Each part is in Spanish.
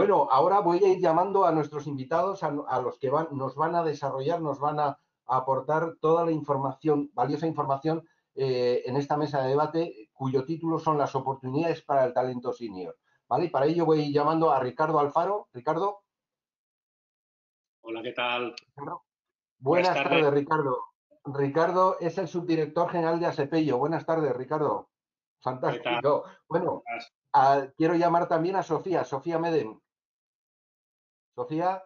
Bueno, ahora voy a ir llamando a nuestros invitados, a los que nos van a desarrollar, nos van a aportar toda la información, valiosa información, en esta mesa de debate, cuyo título son las oportunidades para el talento senior. ¿Vale? Y para ello voy llamando a Ricardo Alfaro. Ricardo. Hola, ¿qué tal? Buenas tardes, Ricardo. Ricardo es el subdirector general de Asepello. Buenas tardes, Ricardo. Fantástico. Bueno, quiero llamar también a Sofía Medem. Sofía.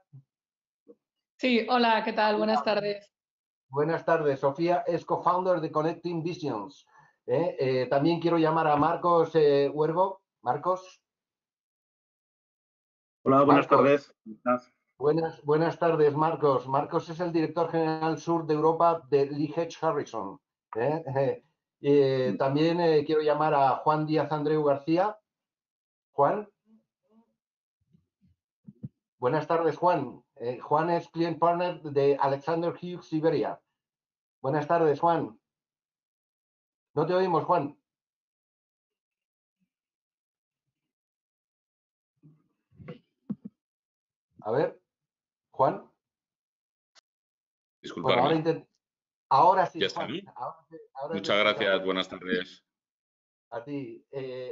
Sí, hola, ¿qué tal? Buenas tardes. Buenas tardes. Sofía es co-founder de Connecting Visions. También quiero llamar a Marcos Huergo. Marcos. Hola, buenas tardes. Buenas tardes, Marcos. Marcos es el director general sur de Europa de Lee Hedge Harrison. También quiero llamar a Juan Díaz Andreu García. Juan. Buenas tardes, Juan. Juan es client partner de Alexander Hughes Siberia. Buenas tardes, Juan. No te oímos, Juan. A ver, Juan. Disculpadme. Bueno, ahora sí, ¿Ya está, Juan. ¿no? Ahora Muchas gracias, buenas tardes. A ti.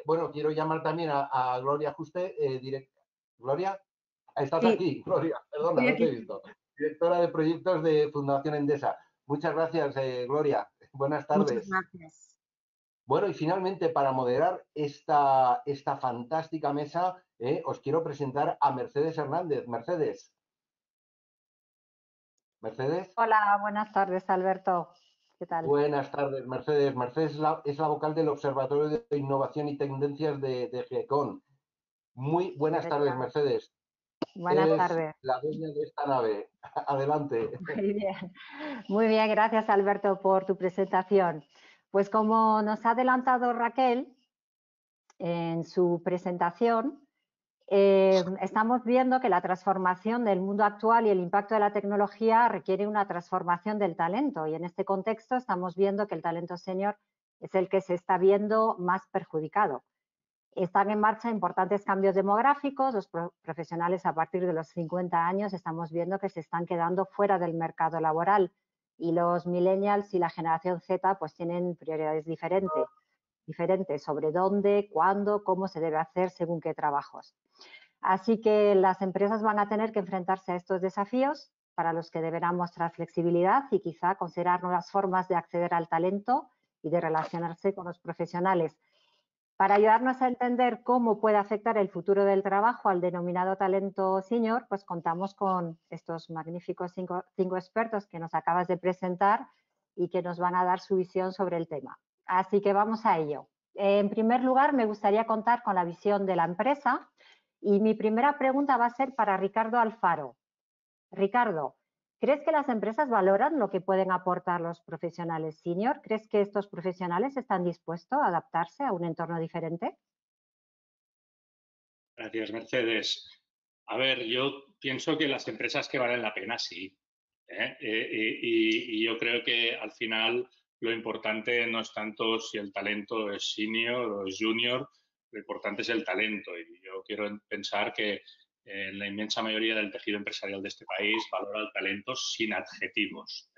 Bueno, quiero llamar también a Gloria Juste. Gloria, estás aquí, Gloria, perdona, no te he visto. Directora de proyectos de Fundación Endesa. Muchas gracias, Gloria. Buenas tardes. Muchas gracias. Bueno, y finalmente, para moderar esta fantástica mesa, os quiero presentar a Mercedes Hernández. Mercedes. Mercedes. Hola, buenas tardes, Alberto. ¿Qué tal? Buenas tardes, Mercedes. Mercedes es la vocal del Observatorio de Innovación y Tendencias de GECON. Muy buenas tardes, Mercedes. Buenas tardes. La dueña de esta nave. Adelante. Muy bien, gracias, Alberto, por tu presentación. Pues como nos ha adelantado Raquel en su presentación, estamos viendo que la transformación del mundo actual y el impacto de la tecnología requiere una transformación del talento, y en este contexto estamos viendo que el talento senior es el que se está viendo más perjudicado. Están en marcha importantes cambios demográficos. Los profesionales a partir de los 50 años estamos viendo que se están quedando fuera del mercado laboral, y los millennials y la generación Z pues tienen prioridades diferentes sobre dónde, cuándo, cómo se debe hacer según qué trabajos. Así que las empresas van a tener que enfrentarse a estos desafíos, para los que deberán mostrar flexibilidad y quizá considerar nuevas formas de acceder al talento y de relacionarse con los profesionales. Para ayudarnos a entender cómo puede afectar el futuro del trabajo al denominado talento senior, pues contamos con estos magníficos cinco expertos que nos acabas de presentar y que nos van a dar su visión sobre el tema. Así que vamos a ello. En primer lugar, me gustaría contar con la visión de la empresa, y mi primera pregunta va a ser para Ricardo Alfaro. Ricardo, ¿crees que las empresas valoran lo que pueden aportar los profesionales senior? ¿Crees que estos profesionales están dispuestos a adaptarse a un entorno diferente? Gracias, Mercedes. A ver, yo pienso que las empresas que valen la pena, sí. Y yo creo que al final lo importante no es tanto si el talento es senior o es junior, lo importante es el talento. Y yo quiero pensar que la inmensa mayoría del tejido empresarial de este país valora el talento sin adjetivos.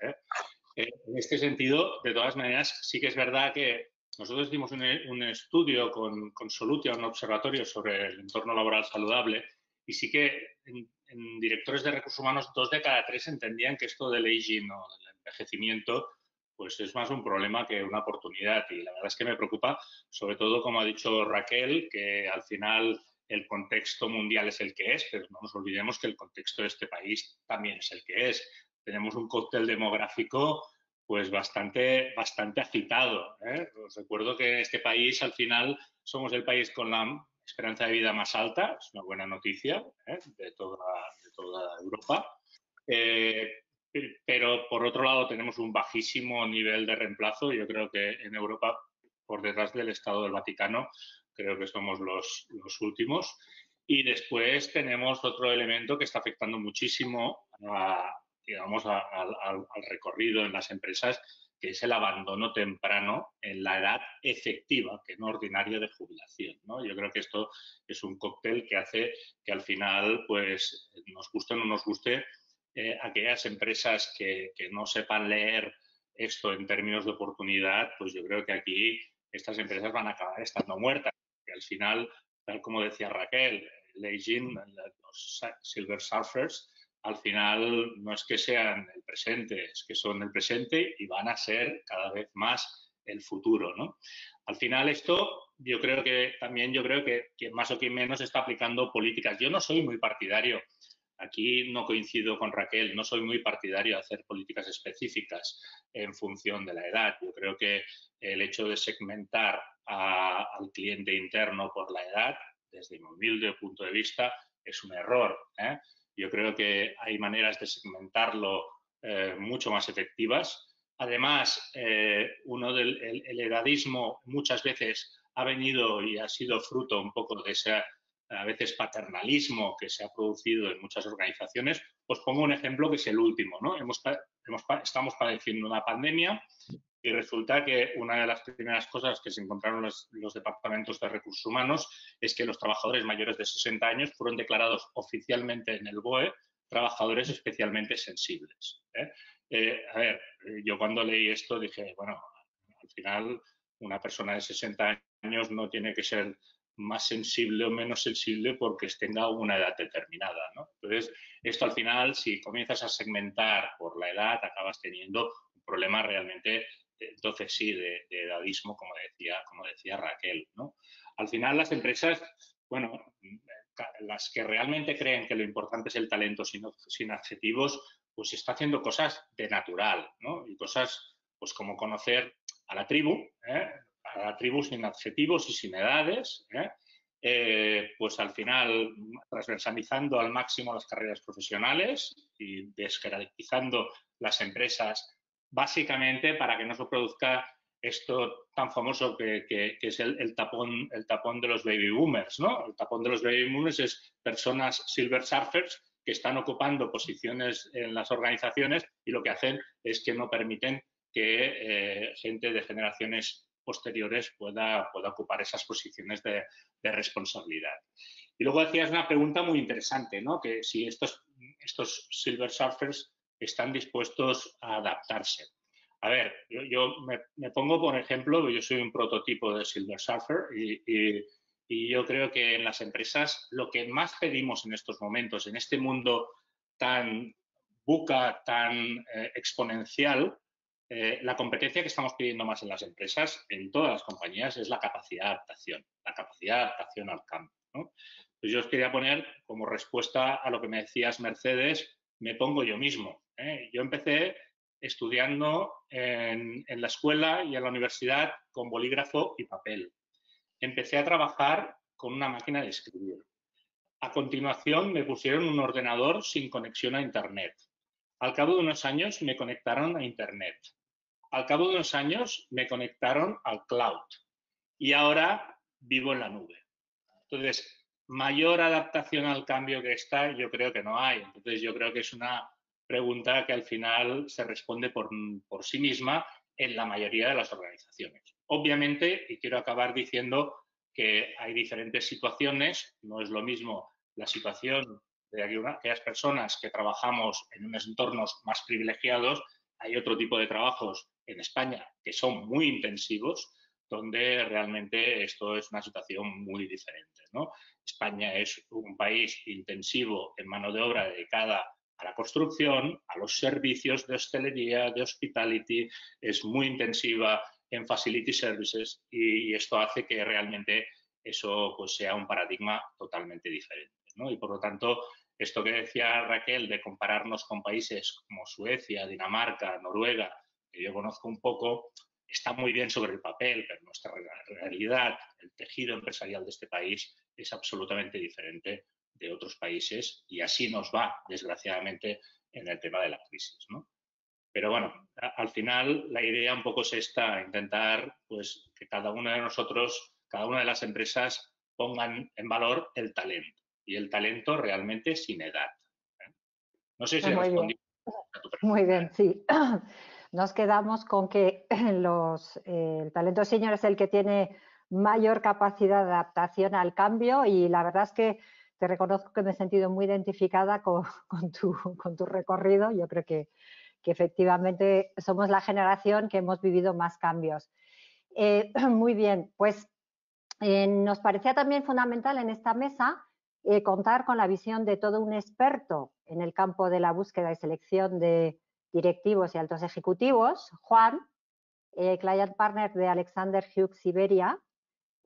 En este sentido, de todas maneras, sí que es verdad que nosotros hicimos un estudio con Solutia, un observatorio sobre el entorno laboral saludable, y sí que en directores de recursos humanos 2 de cada 3 entendían que esto del aging o del envejecimiento pues es más un problema que una oportunidad. Y la verdad es que me preocupa, sobre todo, como ha dicho Raquel, que al final el contexto mundial es el que es, pero no nos olvidemos que el contexto de este país también es el que es. Tenemos un cóctel demográfico pues bastante agitado. Os recuerdo que en este país al final somos el país con la esperanza de vida más alta, es una buena noticia de toda Europa. Pero por otro lado tenemos un bajísimo nivel de reemplazo. Yo creo que en Europa, por detrás del Estado del Vaticano, creo que somos los últimos. Y después tenemos otro elemento que está afectando muchísimo digamos, al recorrido en las empresas, que es el abandono temprano en la edad efectiva, que no ordinaria, de jubilación, ¿no? Yo creo que esto es un cóctel que hace que al final, pues, nos guste o no nos guste, aquellas empresas que no sepan leer esto en términos de oportunidad, pues yo creo que aquí estas empresas van a acabar estando muertas. Y al final, tal como decía Raquel, Leijin, los Silver Surfers, al final no es que sean el presente, es que son el presente y van a ser cada vez más el futuro, ¿no? Al final esto yo creo que quien más o quien menos está aplicando políticas. Yo no soy muy partidario, aquí no coincido con Raquel, no soy muy partidario de hacer políticas específicas en función de la edad. Yo creo que el hecho de segmentar al cliente interno por la edad, desde mi humilde punto de vista, es un error, ¿eh? Yo creo que hay maneras de segmentarlo mucho más efectivas. Además, el edadismo muchas veces ha venido y ha sido fruto un poco de ese, a veces, paternalismo que se ha producido en muchas organizaciones. Os pongo un ejemplo que es el último, ¿no? Estamos padeciendo una pandemia y resulta que una de las primeras cosas que se encontraron los departamentos de recursos humanos es que los trabajadores mayores de 60 años fueron declarados oficialmente en el BOE trabajadores especialmente sensibles, ¿eh? Yo cuando leí esto dije, bueno, al final una persona de 60 años no tiene que ser más sensible o menos sensible porque tenga una edad determinada, ¿no? Entonces, esto al final, si comienzas a segmentar por la edad, acabas teniendo un problema realmente, entonces sí, de edadismo, como decía Raquel, ¿no? Al final, las empresas, bueno, las que realmente creen que lo importante es el talento sin adjetivos, pues está haciendo cosas de natural, ¿no? Y cosas, pues como conocer a la tribu, a la tribu sin adjetivos y sin edades, pues al final transversalizando al máximo las carreras profesionales y desjerarquizando las empresas, básicamente para que no se produzca esto tan famoso que es el tapón de los baby boomers, ¿no? El tapón de los baby boomers es personas silver surfers que están ocupando posiciones en las organizaciones y lo que hacen es que no permiten que gente de generaciones posteriores pueda ocupar esas posiciones de responsabilidad. Y luego hacías una pregunta muy interesante, ¿no? Que si estos silver surfers están dispuestos a adaptarse. A ver, yo me pongo, por ejemplo, yo soy un prototipo de silver surfer y yo creo que en las empresas lo que más pedimos en estos momentos, en este mundo tan buca, tan exponencial, la competencia que estamos pidiendo más en las empresas, en todas las compañías, es la capacidad de adaptación al cambio, ¿no? Pues yo os quería poner como respuesta a lo que me decías, Mercedes, me pongo yo mismo, ¿eh? Yo empecé estudiando en la escuela y en la universidad con bolígrafo y papel. Empecé a trabajar con una máquina de escribir. A continuación me pusieron un ordenador sin conexión a Internet. Al cabo de unos años me conectaron a Internet. Al cabo de unos años me conectaron al cloud y ahora vivo en la nube. Entonces, mayor adaptación al cambio que esta, yo creo que no hay. Entonces, yo creo que es una pregunta que al final se responde por sí misma en la mayoría de las organizaciones. Obviamente, y quiero acabar diciendo que hay diferentes situaciones, no es lo mismo la situación de aquellas personas que trabajamos en unos entornos más privilegiados, hay otro tipo de trabajos en España que son muy intensivos, donde realmente esto es una situación muy diferente, ¿no? España es un país intensivo en mano de obra dedicada a la construcción, a los servicios de hostelería, de hospitality, es muy intensiva en facility services y esto hace que realmente eso pues sea un paradigma totalmente diferente, ¿no? Y por lo tanto, esto que decía Raquel de compararnos con países como Suecia, Dinamarca, Noruega, que yo conozco un poco, está muy bien sobre el papel, pero nuestra realidad, el tejido empresarial de este país es absolutamente diferente de otros países y así nos va, desgraciadamente, en el tema de la crisis, ¿no? Pero bueno, al final la idea un poco es esta, intentar pues que cada uno de nosotros, cada una de las empresas pongan en valor el talento y el talento realmente sin edad. No sé si he respondido a tu pregunta. Muy bien, sí. nos quedamos con que el talento senior es el que tiene mayor capacidad de adaptación al cambio, y la verdad es que te reconozco que me he sentido muy identificada con tu recorrido. Yo creo que efectivamente somos la generación que hemos vivido más cambios. Muy bien, pues nos parecía también fundamental en esta mesa contar con la visión de todo un experto en el campo de la búsqueda y selección de directivos y altos ejecutivos, Juan, Client Partner de Alexander Hughes Iberia.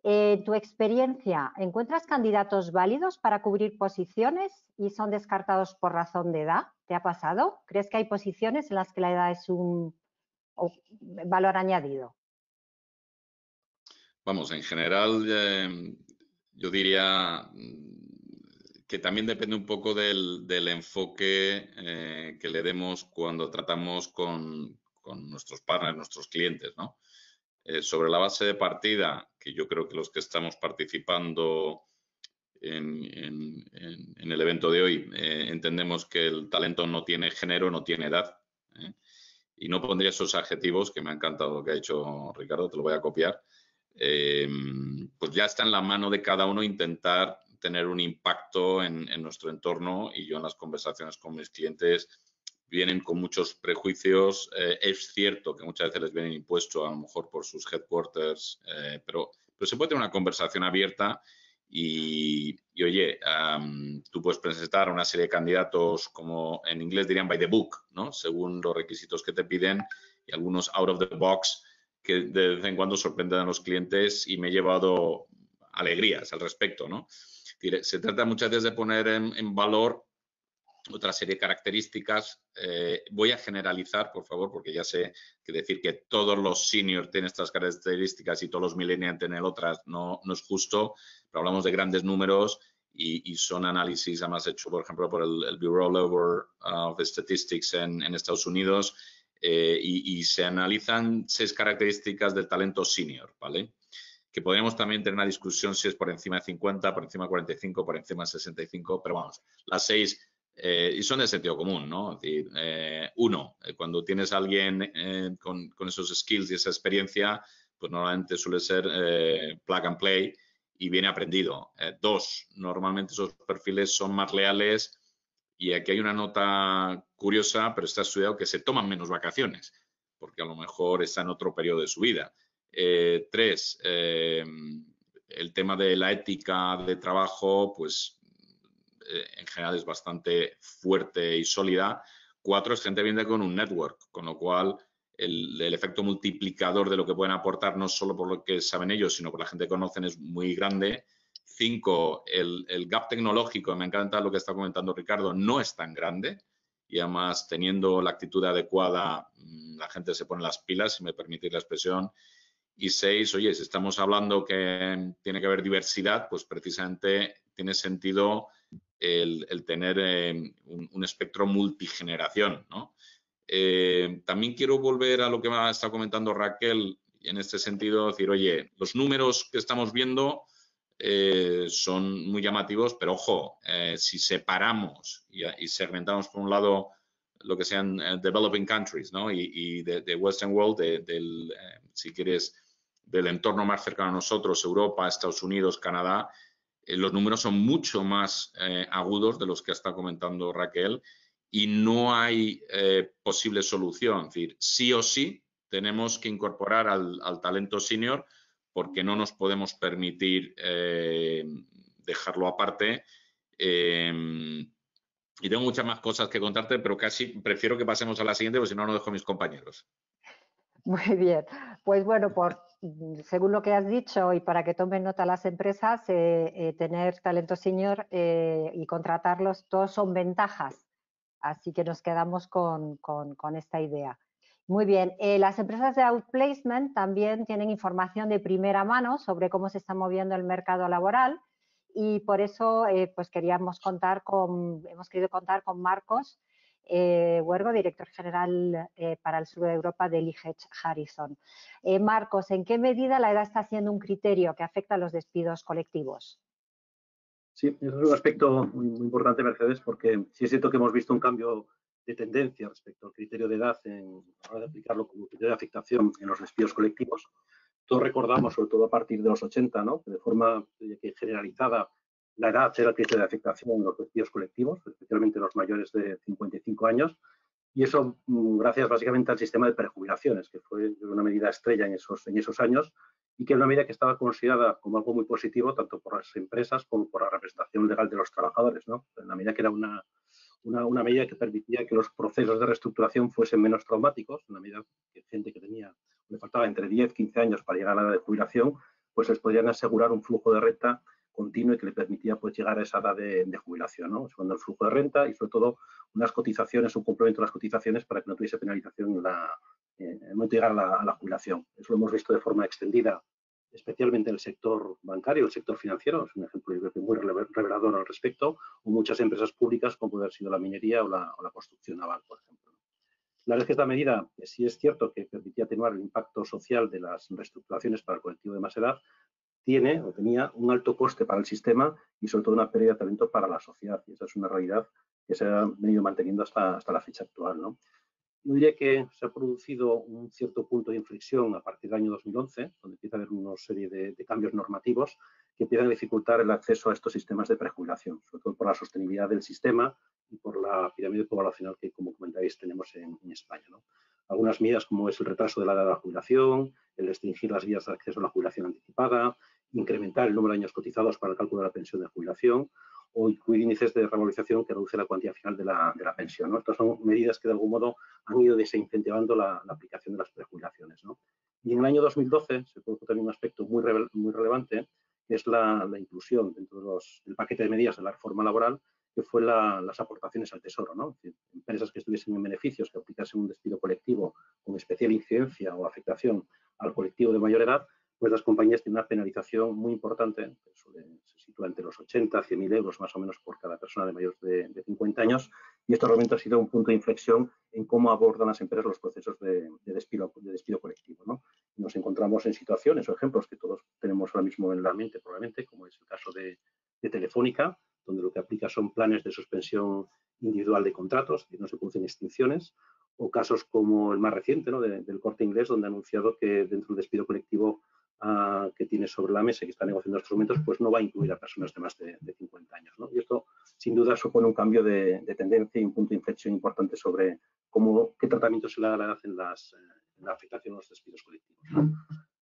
En tu experiencia, ¿encuentras candidatos válidos para cubrir posiciones y son descartados por razón de edad? ¿Te ha pasado? ¿Crees que hay posiciones en las que la edad es un valor añadido? Vamos, en general, yo diría que también depende un poco del enfoque que le demos cuando tratamos con nuestros partners, nuestros clientes, ¿no? Sobre la base de partida, que yo creo que los que estamos participando en el evento de hoy, entendemos que el talento no tiene género, no tiene edad, ¿eh? Y no pondría esos adjetivos, que me ha encantado lo que ha dicho Ricardo, te lo voy a copiar. Pues ya está en la mano de cada uno intentar tener un impacto en nuestro entorno, y yo en las conversaciones con mis clientes vienen con muchos prejuicios. Es cierto que muchas veces les vienen impuestos a lo mejor por sus headquarters, pero se puede tener una conversación abierta y oye, tú puedes presentar una serie de candidatos, como en inglés dirían by the book, ¿no? Según los requisitos que te piden, y algunos out of the box que de vez en cuando sorprenden a los clientes, y me he llevado alegrías al respecto, ¿no? Se trata muchas veces de poner en valor otra serie de características. Voy a generalizar, por favor, porque ya sé que decir que todos los seniors tienen estas características y todos los millennials tienen otras no es justo, pero hablamos de grandes números y son análisis además hechos, por ejemplo, por el Bureau of Statistics en Estados Unidos, y se analizan 6 características del talento senior, ¿vale? Que podríamos también tener una discusión si es por encima de 50, por encima de 45, por encima de 65, pero vamos, las 6 y son de sentido común, ¿no? Es decir, uno, cuando tienes a alguien con esos skills y esa experiencia, pues normalmente suele ser plug and play y viene aprendido. 2, normalmente esos perfiles son más leales, y aquí hay una nota curiosa, pero está estudiado, que se toman menos vacaciones, porque a lo mejor está en otro periodo de su vida. 3, el tema de la ética de trabajo, pues en general es bastante fuerte y sólida. 4, es gente que viene con un network, con lo cual el efecto multiplicador de lo que pueden aportar, no solo por lo que saben ellos, sino por la gente que conocen, es muy grande. 5, el gap tecnológico, me encanta lo que está comentando Ricardo, no es tan grande, y además teniendo la actitud adecuada, la gente se pone las pilas, si me permitís la expresión. Y 6, oye, si estamos hablando que tiene que haber diversidad, pues precisamente tiene sentido el tener un espectro multigeneración, ¿no? También quiero volver a lo que me ha estado comentando Raquel, y en este sentido decir, oye, los números que estamos viendo son muy llamativos, pero ojo, si separamos y segmentamos por un lado lo que sean developing countries, ¿no? Y de Western World, si quieres, del entorno más cercano a nosotros, Europa, Estados Unidos, Canadá, los números son mucho más agudos de los que está comentando Raquel, y no hay posible solución. Es decir, sí o sí tenemos que incorporar al talento senior, porque no nos podemos permitir dejarlo aparte. Y tengo muchas más cosas que contarte, pero casi prefiero que pasemos a la siguiente, porque si no, no dejo a mis compañeros. Muy bien, pues bueno, según lo que has dicho y para que tomen nota las empresas, tener talento senior y contratarlos, todos son ventajas, así que nos quedamos con esta idea. Muy bien, las empresas de outplacement también tienen información de primera mano sobre cómo se está moviendo el mercado laboral, y por eso pues hemos querido contar con Marcos Huergo, director general para el sur de Europa de Liggett Harrison. Marcos, ¿en qué medida la edad está siendo un criterio que afecta a los despidos colectivos? Sí, es un aspecto muy importante, Mercedes, porque sí es cierto que hemos visto un cambio tendencia respecto al criterio de edad a la hora de aplicarlo como criterio de afectación en los despidos colectivos. Todos recordamos, sobre todo a partir de los 80, ¿no?, que de forma generalizada la edad era el criterio de afectación en los despidos colectivos, especialmente los mayores de 55 años, y eso gracias básicamente al sistema de prejubilaciones, que fue una medida estrella en esos años y que es una medida que estaba considerada como algo muy positivo tanto por las empresas como por la representación legal de los trabajadores, ¿no? En la medida que era una medida que permitía que los procesos de reestructuración fuesen menos traumáticos, en la medida que gente que le faltaba entre 10 y 15 años para llegar a la edad de jubilación, pues les podían asegurar un flujo de renta continuo y que le permitía pues llegar a esa edad de jubilación, ¿no? Segundo el flujo de renta y sobre todo unas cotizaciones, un complemento de las cotizaciones para que no tuviese penalización en el momento de llegar a la jubilación. Eso lo hemos visto de forma extendida, especialmente en el sector bancario, el sector financiero, es un ejemplo yo creo que muy revelador al respecto, o muchas empresas públicas como puede haber sido la minería o la construcción naval, por ejemplo. La verdad es que esta medida sí es cierto que permitía atenuar el impacto social de las reestructuraciones para el colectivo de más edad, tenía un alto coste para el sistema y sobre todo una pérdida de talento para la sociedad. Y esa es una realidad que se ha venido manteniendo hasta la fecha actual, ¿no? Yo diría que se ha producido un cierto punto de inflexión a partir del año 2011, donde empieza a haber una serie de cambios normativos que empiezan a dificultar el acceso a estos sistemas de prejubilación, sobre todo por la sostenibilidad del sistema y por la pirámide poblacional que, como comentáis, tenemos en España, ¿no? Algunas medidas como es el retraso de la edad de la jubilación, el restringir las vías de acceso a la jubilación anticipada, incrementar el número de años cotizados para el cálculo de la pensión de jubilación o incluir índices de revalorización que reduce la cuantía final de la pensión, ¿no? Estas son medidas que de algún modo han ido desincentivando la aplicación de las prejubilaciones, ¿no? Y en el año 2012 se produjo también un aspecto muy relevante, que es la inclusión dentro del paquete de medidas de la reforma laboral, que fue las aportaciones al Tesoro, ¿no? Es decir, empresas que estuviesen en beneficios, que aplicasen un despido colectivo con especial incidencia o afectación al colectivo de mayor edad, pues las compañías tienen una penalización muy importante, que se sitúa entre los 80 a 100.000 euros más o menos por cada persona de mayores de 50 años, y esto realmente ha sido un punto de inflexión en cómo abordan las empresas los procesos de despido colectivo, ¿no? Nos encontramos en situaciones o ejemplos que todos tenemos ahora mismo en la mente, probablemente, como es el caso de Telefónica, donde lo que aplica son planes de suspensión individual de contratos, que no se producen extinciones, o casos como el más reciente, ¿no?, del Corte Inglés, donde ha anunciado que dentro del despido colectivo que tiene sobre la mesa y que está negociando estos momentos, pues no va a incluir a personas de más de 50 años, ¿no? Y esto, sin duda, supone un cambio de tendencia y un punto de inflexión importante sobre qué tratamiento se le da a la edad en la afectación a los despidos colectivos, ¿no?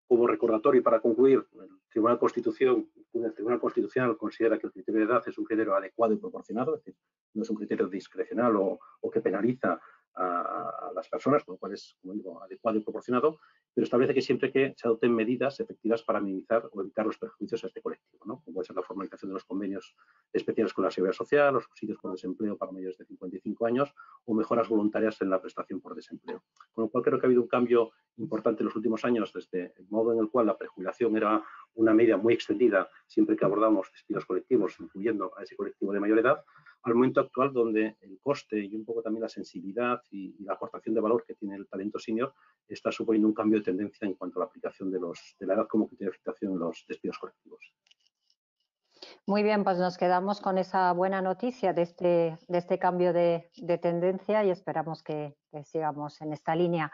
Como recordatorio y para concluir, el Tribunal Constitucional considera que el criterio de edad es un criterio adecuado y proporcionado, es decir, no es un criterio discrecional o que penaliza a las personas, con lo cual es, como digo, adecuado y proporcionado, pero establece que siempre que se adopten medidas efectivas para minimizar o evitar los perjuicios a este colectivo, ¿no? Como puede ser la formalización de los convenios especiales con la Seguridad Social, los subsidios por desempleo para mayores de 55 años o mejoras voluntarias en la prestación por desempleo. Con lo cual creo que ha habido un cambio importante en los últimos años desde el modo en el cual la prejubilación era una medida muy extendida siempre que abordamos despidos colectivos, incluyendo a ese colectivo de mayor edad, al momento actual donde el coste y un poco también la sensibilidad y la aportación de valor que tiene el talento senior está suponiendo un cambio de tendencia en cuanto a la aplicación de la edad como criterio de afectación en los despidos colectivos. Muy bien, pues nos quedamos con esa buena noticia de este cambio de tendencia y esperamos que sigamos en esta línea.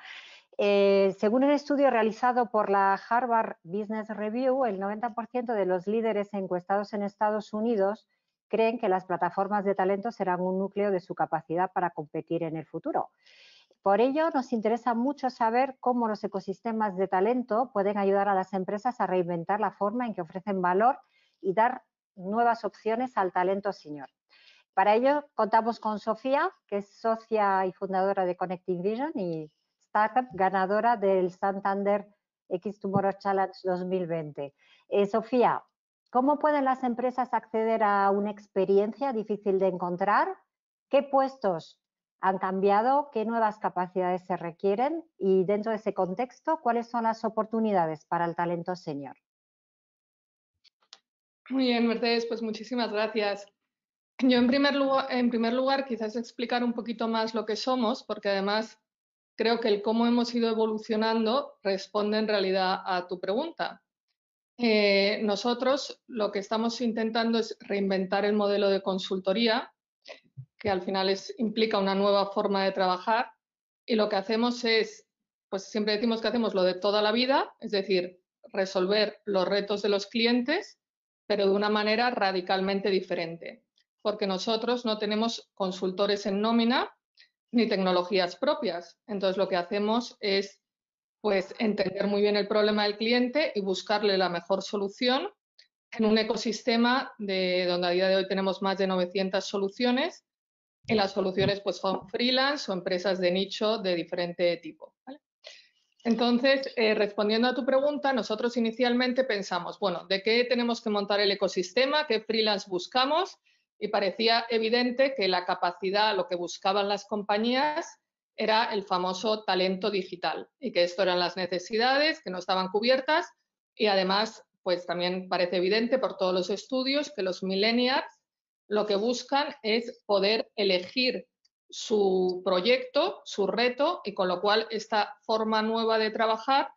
Según el estudio realizado por la Harvard Business Review, el 90% de los líderes encuestados en Estados Unidos creen que las plataformas de talento serán un núcleo de su capacidad para competir en el futuro. Por ello, nos interesa mucho saber cómo los ecosistemas de talento pueden ayudar a las empresas a reinventar la forma en que ofrecen valor y dar nuevas opciones al talento senior. Para ello, contamos con Sofía, que es socia y fundadora de Connecting Vision y startup ganadora del Santander X Tomorrow Challenge 2020. Sofía, ¿cómo pueden las empresas acceder a una experiencia difícil de encontrar? ¿Qué puestos han cambiado? ¿Qué nuevas capacidades se requieren? Y dentro de ese contexto, ¿cuáles son las oportunidades para el talento senior? Muy bien, Mercedes, pues muchísimas gracias. Yo en primer lugar quizás explicar un poquito más lo que somos, porque además creo que el cómo hemos ido evolucionando responde en realidad a tu pregunta. Nosotros lo que estamos intentando es reinventar el modelo de consultoría que al final implica una nueva forma de trabajar, y lo que hacemos es, pues siempre decimos que hacemos lo de toda la vida, es decir, resolver los retos de los clientes, pero de una manera radicalmente diferente, porque nosotros no tenemos consultores en nómina ni tecnologías propias. Entonces, lo que hacemos es, pues, entender muy bien el problema del cliente y buscarle la mejor solución en un ecosistema donde a día de hoy tenemos más de 900 soluciones, y las soluciones pues son freelance o empresas de nicho de diferente tipo, ¿vale? Entonces, respondiendo a tu pregunta, nosotros inicialmente pensamos, bueno, ¿de qué tenemos que montar el ecosistema? ¿Qué freelance buscamos? Y parecía evidente que la capacidad, lo que buscaban las compañías, era el famoso talento digital, y que esto eran las necesidades que no estaban cubiertas, y además, pues también parece evidente por todos los estudios que los millennials lo que buscan es poder elegir su proyecto, su reto, y con lo cual esta forma nueva de trabajar,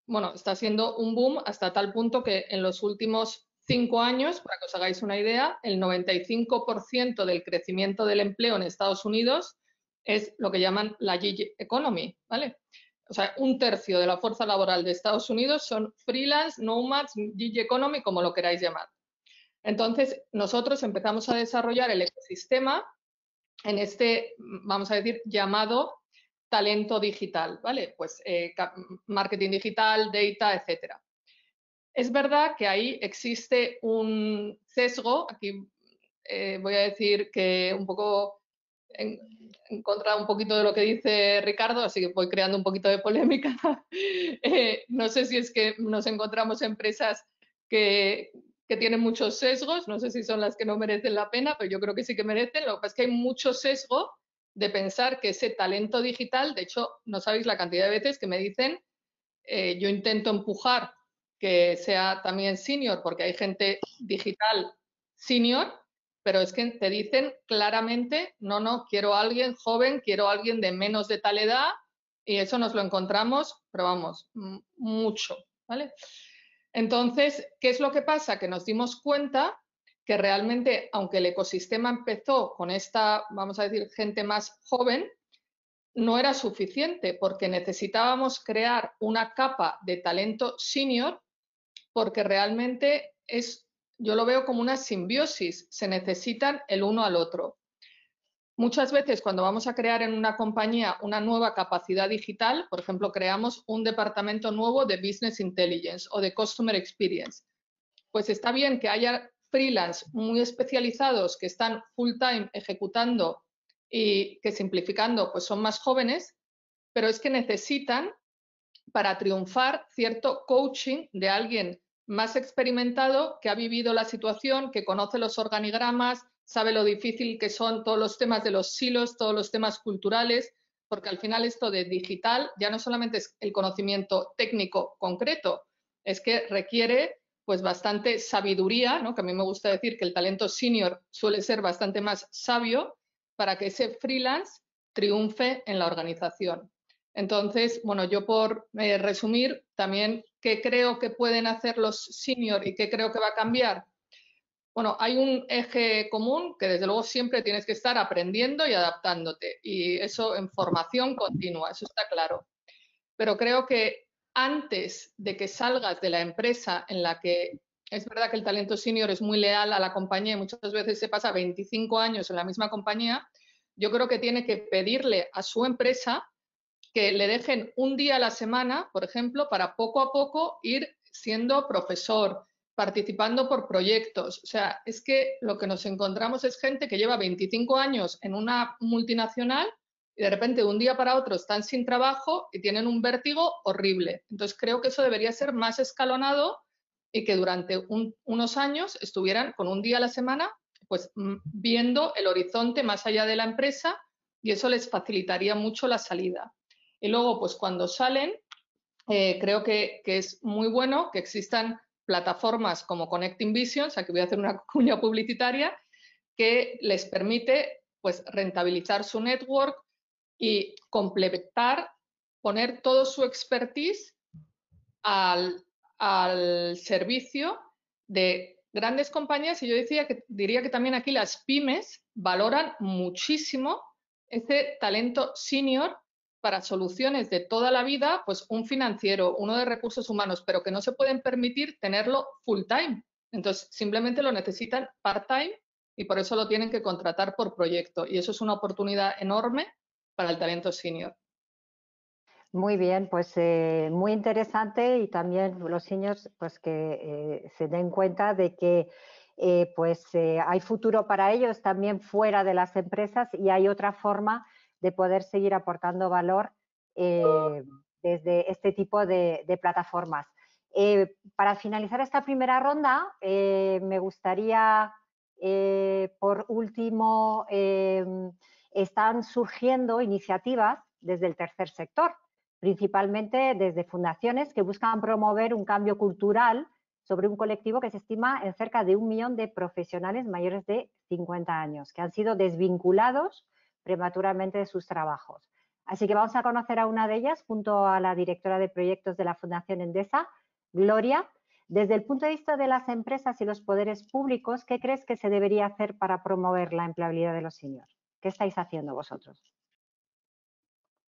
bueno, está siendo un boom hasta tal punto que en los últimos 5 años, para que os hagáis una idea, el 95% del crecimiento del empleo en Estados Unidos es lo que llaman la gig economy, ¿vale? O sea, 1/3 de la fuerza laboral de Estados Unidos son freelance, nomads, gig economy, como lo queráis llamar. Entonces, nosotros empezamos a desarrollar el ecosistema en este, vamos a decir, llamado talento digital, ¿vale? Pues marketing digital, data, etcétera. Es verdad que ahí existe un sesgo, aquí voy a decir que un poco en contra un poquito de lo que dice Ricardo, así que voy creando un poquito de polémica. No sé si es que nos encontramos empresas que tienen muchos sesgos, no sé si son las que no merecen la pena, pero yo creo que sí que merecen. Lo que pasa es que hay mucho sesgo de pensar que ese talento digital, de hecho, no sabéis la cantidad de veces que me dicen, yo intento empujar que sea también senior, porque hay gente digital senior, pero es que te dicen claramente, no, quiero a alguien joven, quiero a alguien de menos de tal edad, y eso nos lo encontramos, pero vamos, mucho, ¿vale? Entonces, ¿qué es lo que pasa? Que nos dimos cuenta que realmente, aunque el ecosistema empezó con esta, vamos a decir, gente más joven, no era suficiente, porque necesitábamos crear una capa de talento senior, porque realmente yo lo veo como una simbiosis, se necesitan el uno al otro. Muchas veces cuando vamos a crear en una compañía una nueva capacidad digital, por ejemplo, creamos un departamento nuevo de Business Intelligence o de Customer Experience, pues está bien que haya freelance muy especializados que están full time ejecutando y que simplificando pues son más jóvenes, pero es que necesitan para triunfar cierto coaching de alguien más experimentado que ha vivido la situación, que conoce los organigramas, sabe lo difícil que son todos los temas de los silos, todos los temas culturales, porque al final esto de digital ya no solamente es el conocimiento técnico concreto, es que requiere pues bastante sabiduría, ¿no? Que a mí me gusta decir que el talento senior suele ser bastante más sabio para que ese freelance triunfe en la organización. Entonces, bueno, yo por resumir también qué creo que pueden hacer los senior y qué creo que va a cambiar. Bueno, hay un eje común que desde luego siempre tienes que estar aprendiendo y adaptándote, y eso en formación continua, eso está claro. Pero creo que antes de que salgas de la empresa en la que es verdad que el talento senior es muy leal a la compañía y muchas veces se pasa 25 años en la misma compañía, yo creo que tiene que pedirle a su empresa que le dejen un día a la semana, por ejemplo, para poco a poco ir siendo profesor, participando por proyectos. O sea, es que lo que nos encontramos es gente que lleva 25 años en una multinacional y de repente de un día para otro están sin trabajo y tienen un vértigo horrible. Entonces creo que eso debería ser más escalonado y que durante unos años estuvieran con un día a la semana pues viendo el horizonte más allá de la empresa, y eso les facilitaría mucho la salida. Y luego, pues cuando salen, creo que es muy bueno que existan plataformas como Connecting Visions, aquí voy a hacer una cuña publicitaria, que les permite pues rentabilizar su network y complementar, poner todo su expertise al servicio de grandes compañías, y yo diría que también aquí las pymes valoran muchísimo ese talento senior para soluciones de toda la vida, pues un financiero, uno de recursos humanos, pero que no se pueden permitir tenerlo full time. Entonces, simplemente lo necesitan part-time y por eso lo tienen que contratar por proyecto. Y eso es una oportunidad enorme para el talento senior. Muy bien, pues muy interesante, y también los seniors pues que se den cuenta de que hay futuro para ellos también fuera de las empresas, y hay otra forma de poder seguir aportando valor desde este tipo de plataformas. Para finalizar esta primera ronda, me gustaría, por último, están surgiendo iniciativas desde el tercer sector, principalmente desde fundaciones que buscan promover un cambio cultural sobre un colectivo que se estima en cerca de 1 millón de profesionales mayores de 50 años, que han sido desvinculados prematuramente de sus trabajos. Así que vamos a conocer a una de ellas junto a la directora de proyectos de la Fundación Endesa, Gloria. Desde el punto de vista de las empresas y los poderes públicos, ¿qué crees que se debería hacer para promover la empleabilidad de los seniors? ¿Qué estáis haciendo vosotros?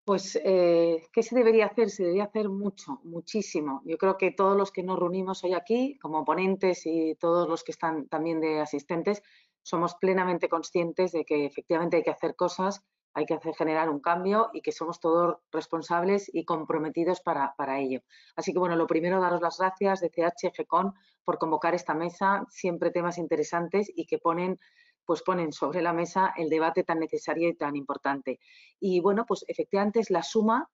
Pues, ¿qué se debería hacer? Se debería hacer mucho, muchísimo. Yo creo que todos los que nos reunimos hoy aquí, como ponentes y todos los que están también de asistentes, somos plenamente conscientes de que efectivamente hay que hacer cosas, hay que generar un cambio y que somos todos responsables y comprometidos para ello. Así que, bueno, lo primero, daros las gracias de CH GECON por convocar esta mesa, siempre temas interesantes y que ponen sobre la mesa el debate tan necesario y tan importante. Y bueno, pues efectivamente es la suma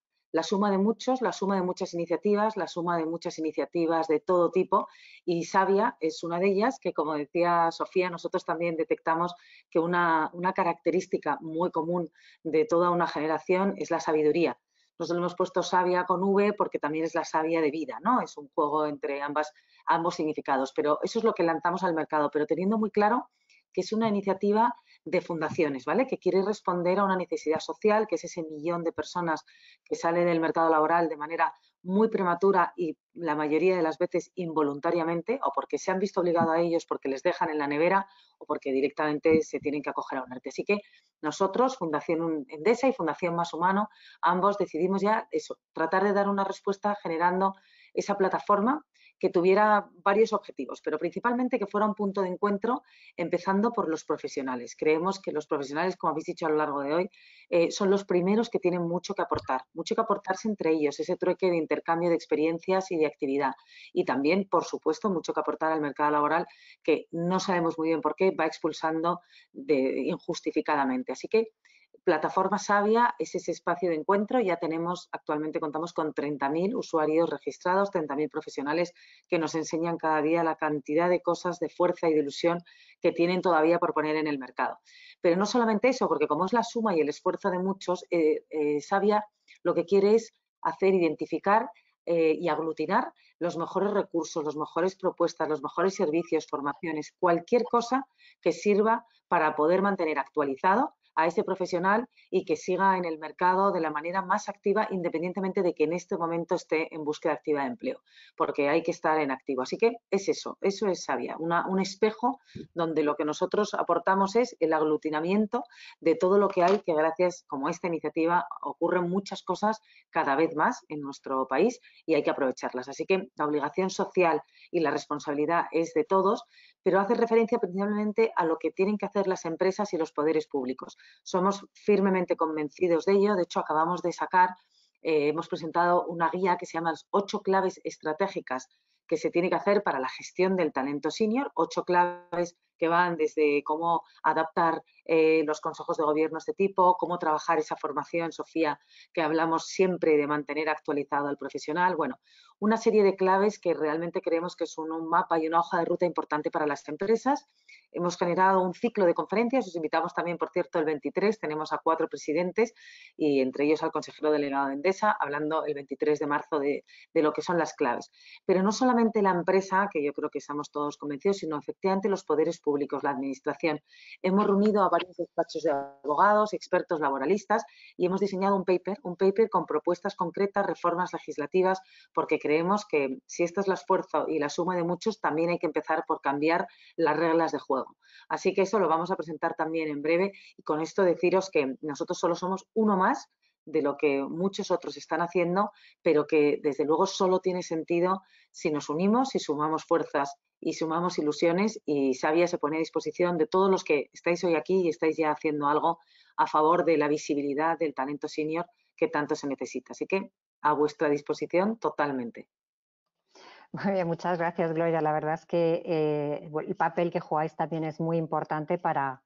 de muchos, la suma de muchas iniciativas, la suma de muchas iniciativas de todo tipo, y Savia es una de ellas que, como decía Sofía, nosotros también detectamos que una característica muy común de toda una generación es la sabiduría. Nosotros hemos puesto Savia con V porque también es la savia de vida, ¿no? Es un juego entre ambos significados, pero eso es lo que lanzamos al mercado, pero teniendo muy claro que es una iniciativa de fundaciones, ¿vale? Que quiere responder a una necesidad social, que es ese millón de personas que salen del mercado laboral de manera muy prematura y la mayoría de las veces involuntariamente, o porque se han visto obligados a ellos porque les dejan en la nevera o porque directamente se tienen que acoger a un ERTE. Así que nosotros, Fundación Endesa y Fundación Más Humano, ambos decidimos ya eso, tratar de dar una respuesta generando esa plataforma que tuviera varios objetivos, pero principalmente que fuera un punto de encuentro, empezando por los profesionales. Creemos que los profesionales, como habéis dicho a lo largo de hoy, son los primeros que tienen mucho que aportarse entre ellos, ese trueque de intercambio de experiencias y de actividad. Y también, por supuesto, mucho que aportar al mercado laboral, que no sabemos muy bien por qué va expulsando injustificadamente. Así que Plataforma Savia es ese espacio de encuentro. Ya actualmente contamos con 30.000 usuarios registrados, 30.000 profesionales que nos enseñan cada día la cantidad de cosas, de fuerza y de ilusión que tienen todavía por poner en el mercado. Pero no solamente eso, porque como es la suma y el esfuerzo de muchos, Savia lo que quiere es identificar y aglutinar los mejores recursos, las mejores propuestas, los mejores servicios, formaciones, cualquier cosa que sirva para poder mantener actualizado a ese profesional y que siga en el mercado de la manera más activa, independientemente de que en este momento esté en búsqueda activa de empleo, porque hay que estar en activo. Así que es eso es Savia, un espejo donde lo que nosotros aportamos es el aglutinamiento de todo lo que hay, que gracias como esta iniciativa ocurren muchas cosas cada vez más en nuestro país y hay que aprovecharlas. Así que la obligación social y la responsabilidad es de todos, pero hace referencia principalmente a lo que tienen que hacer las empresas y los poderes públicos. Somos firmemente convencidos de ello. De hecho, acabamos de hemos presentado una guía que se llama 8 claves estratégicas que se tiene que hacer para la gestión del talento senior, 8 claves que van desde cómo adaptar los consejos de gobierno a este tipo, cómo trabajar esa formación, Sofía, que hablamos siempre de mantener actualizado al profesional. Bueno, una serie de claves que realmente creemos que es un mapa y una hoja de ruta importante para las empresas. Hemos generado un ciclo de conferencias, os invitamos también, por cierto, el 23, tenemos a 4 presidentes y entre ellos al consejero delegado de Endesa, hablando el 23 de marzo de lo que son las claves. Pero no solamente la empresa, que yo creo que estamos todos convencidos, sino efectivamente los poderes públicos. públicos, la administración. Hemos reunido a varios despachos de abogados, expertos laboralistas y hemos diseñado un paper con propuestas concretas, reformas legislativas, porque creemos que si este es el esfuerzo y la suma de muchos, también hay que empezar por cambiar las reglas de juego. Así que eso lo vamos a presentar también en breve y con esto deciros que nosotros solo somos uno más de lo que muchos otros están haciendo, pero que desde luego solo tiene sentido si nos unimos, si sumamos fuerzas y sumamos ilusiones, y Xavier se pone a disposición de todos los que estáis hoy aquí y estáis ya haciendo algo a favor de la visibilidad del talento senior que tanto se necesita. Así que a vuestra disposición totalmente. Muy bien, muchas gracias, Gloria. La verdad es que el papel que jugáis también es muy importante para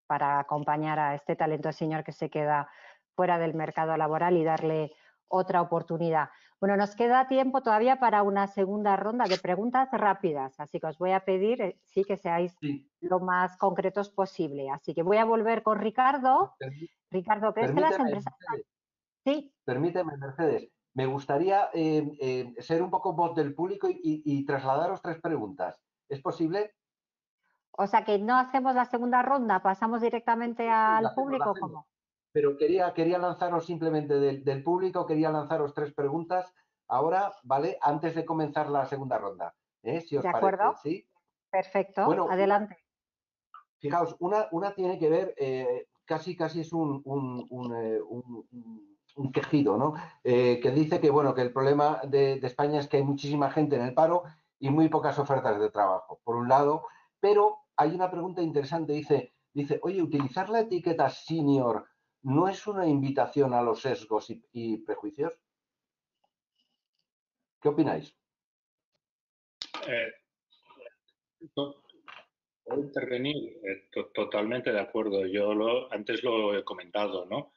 acompañar a este talento senior que se queda fuera del mercado laboral y darle otra oportunidad. Bueno, nos queda tiempo todavía para una segunda ronda de preguntas rápidas, así que os voy a pedir sí que seáis lo más concretos posible. Así que voy a volver con Ricardo. Ricardo, ¿crees que las empresas... Sí. Permíteme, Mercedes. Me gustaría ser un poco voz del público y trasladaros 3 preguntas. ¿Es posible? O sea, que no hacemos la segunda ronda, pasamos directamente al público, ¿cómo? Pero quería lanzaros simplemente del público, quería lanzaros 3 preguntas ahora, ¿vale? Antes de comenzar la segunda ronda. Si os ¿De acuerdo? parece, ¿sí? Perfecto, bueno, adelante. Fijaos, una tiene que ver, casi es un quejido, ¿no? Que dice que, bueno, que el problema de España es que hay muchísima gente en el paro y muy pocas ofertas de trabajo, por un lado. Pero hay una pregunta interesante, dice, oye, utilizar la etiqueta senior ¿no es una invitación a los sesgos y prejuicios? ¿Qué opináis? ¿Puedo intervenir? Totalmente de acuerdo. Yo antes lo he comentado, ¿no?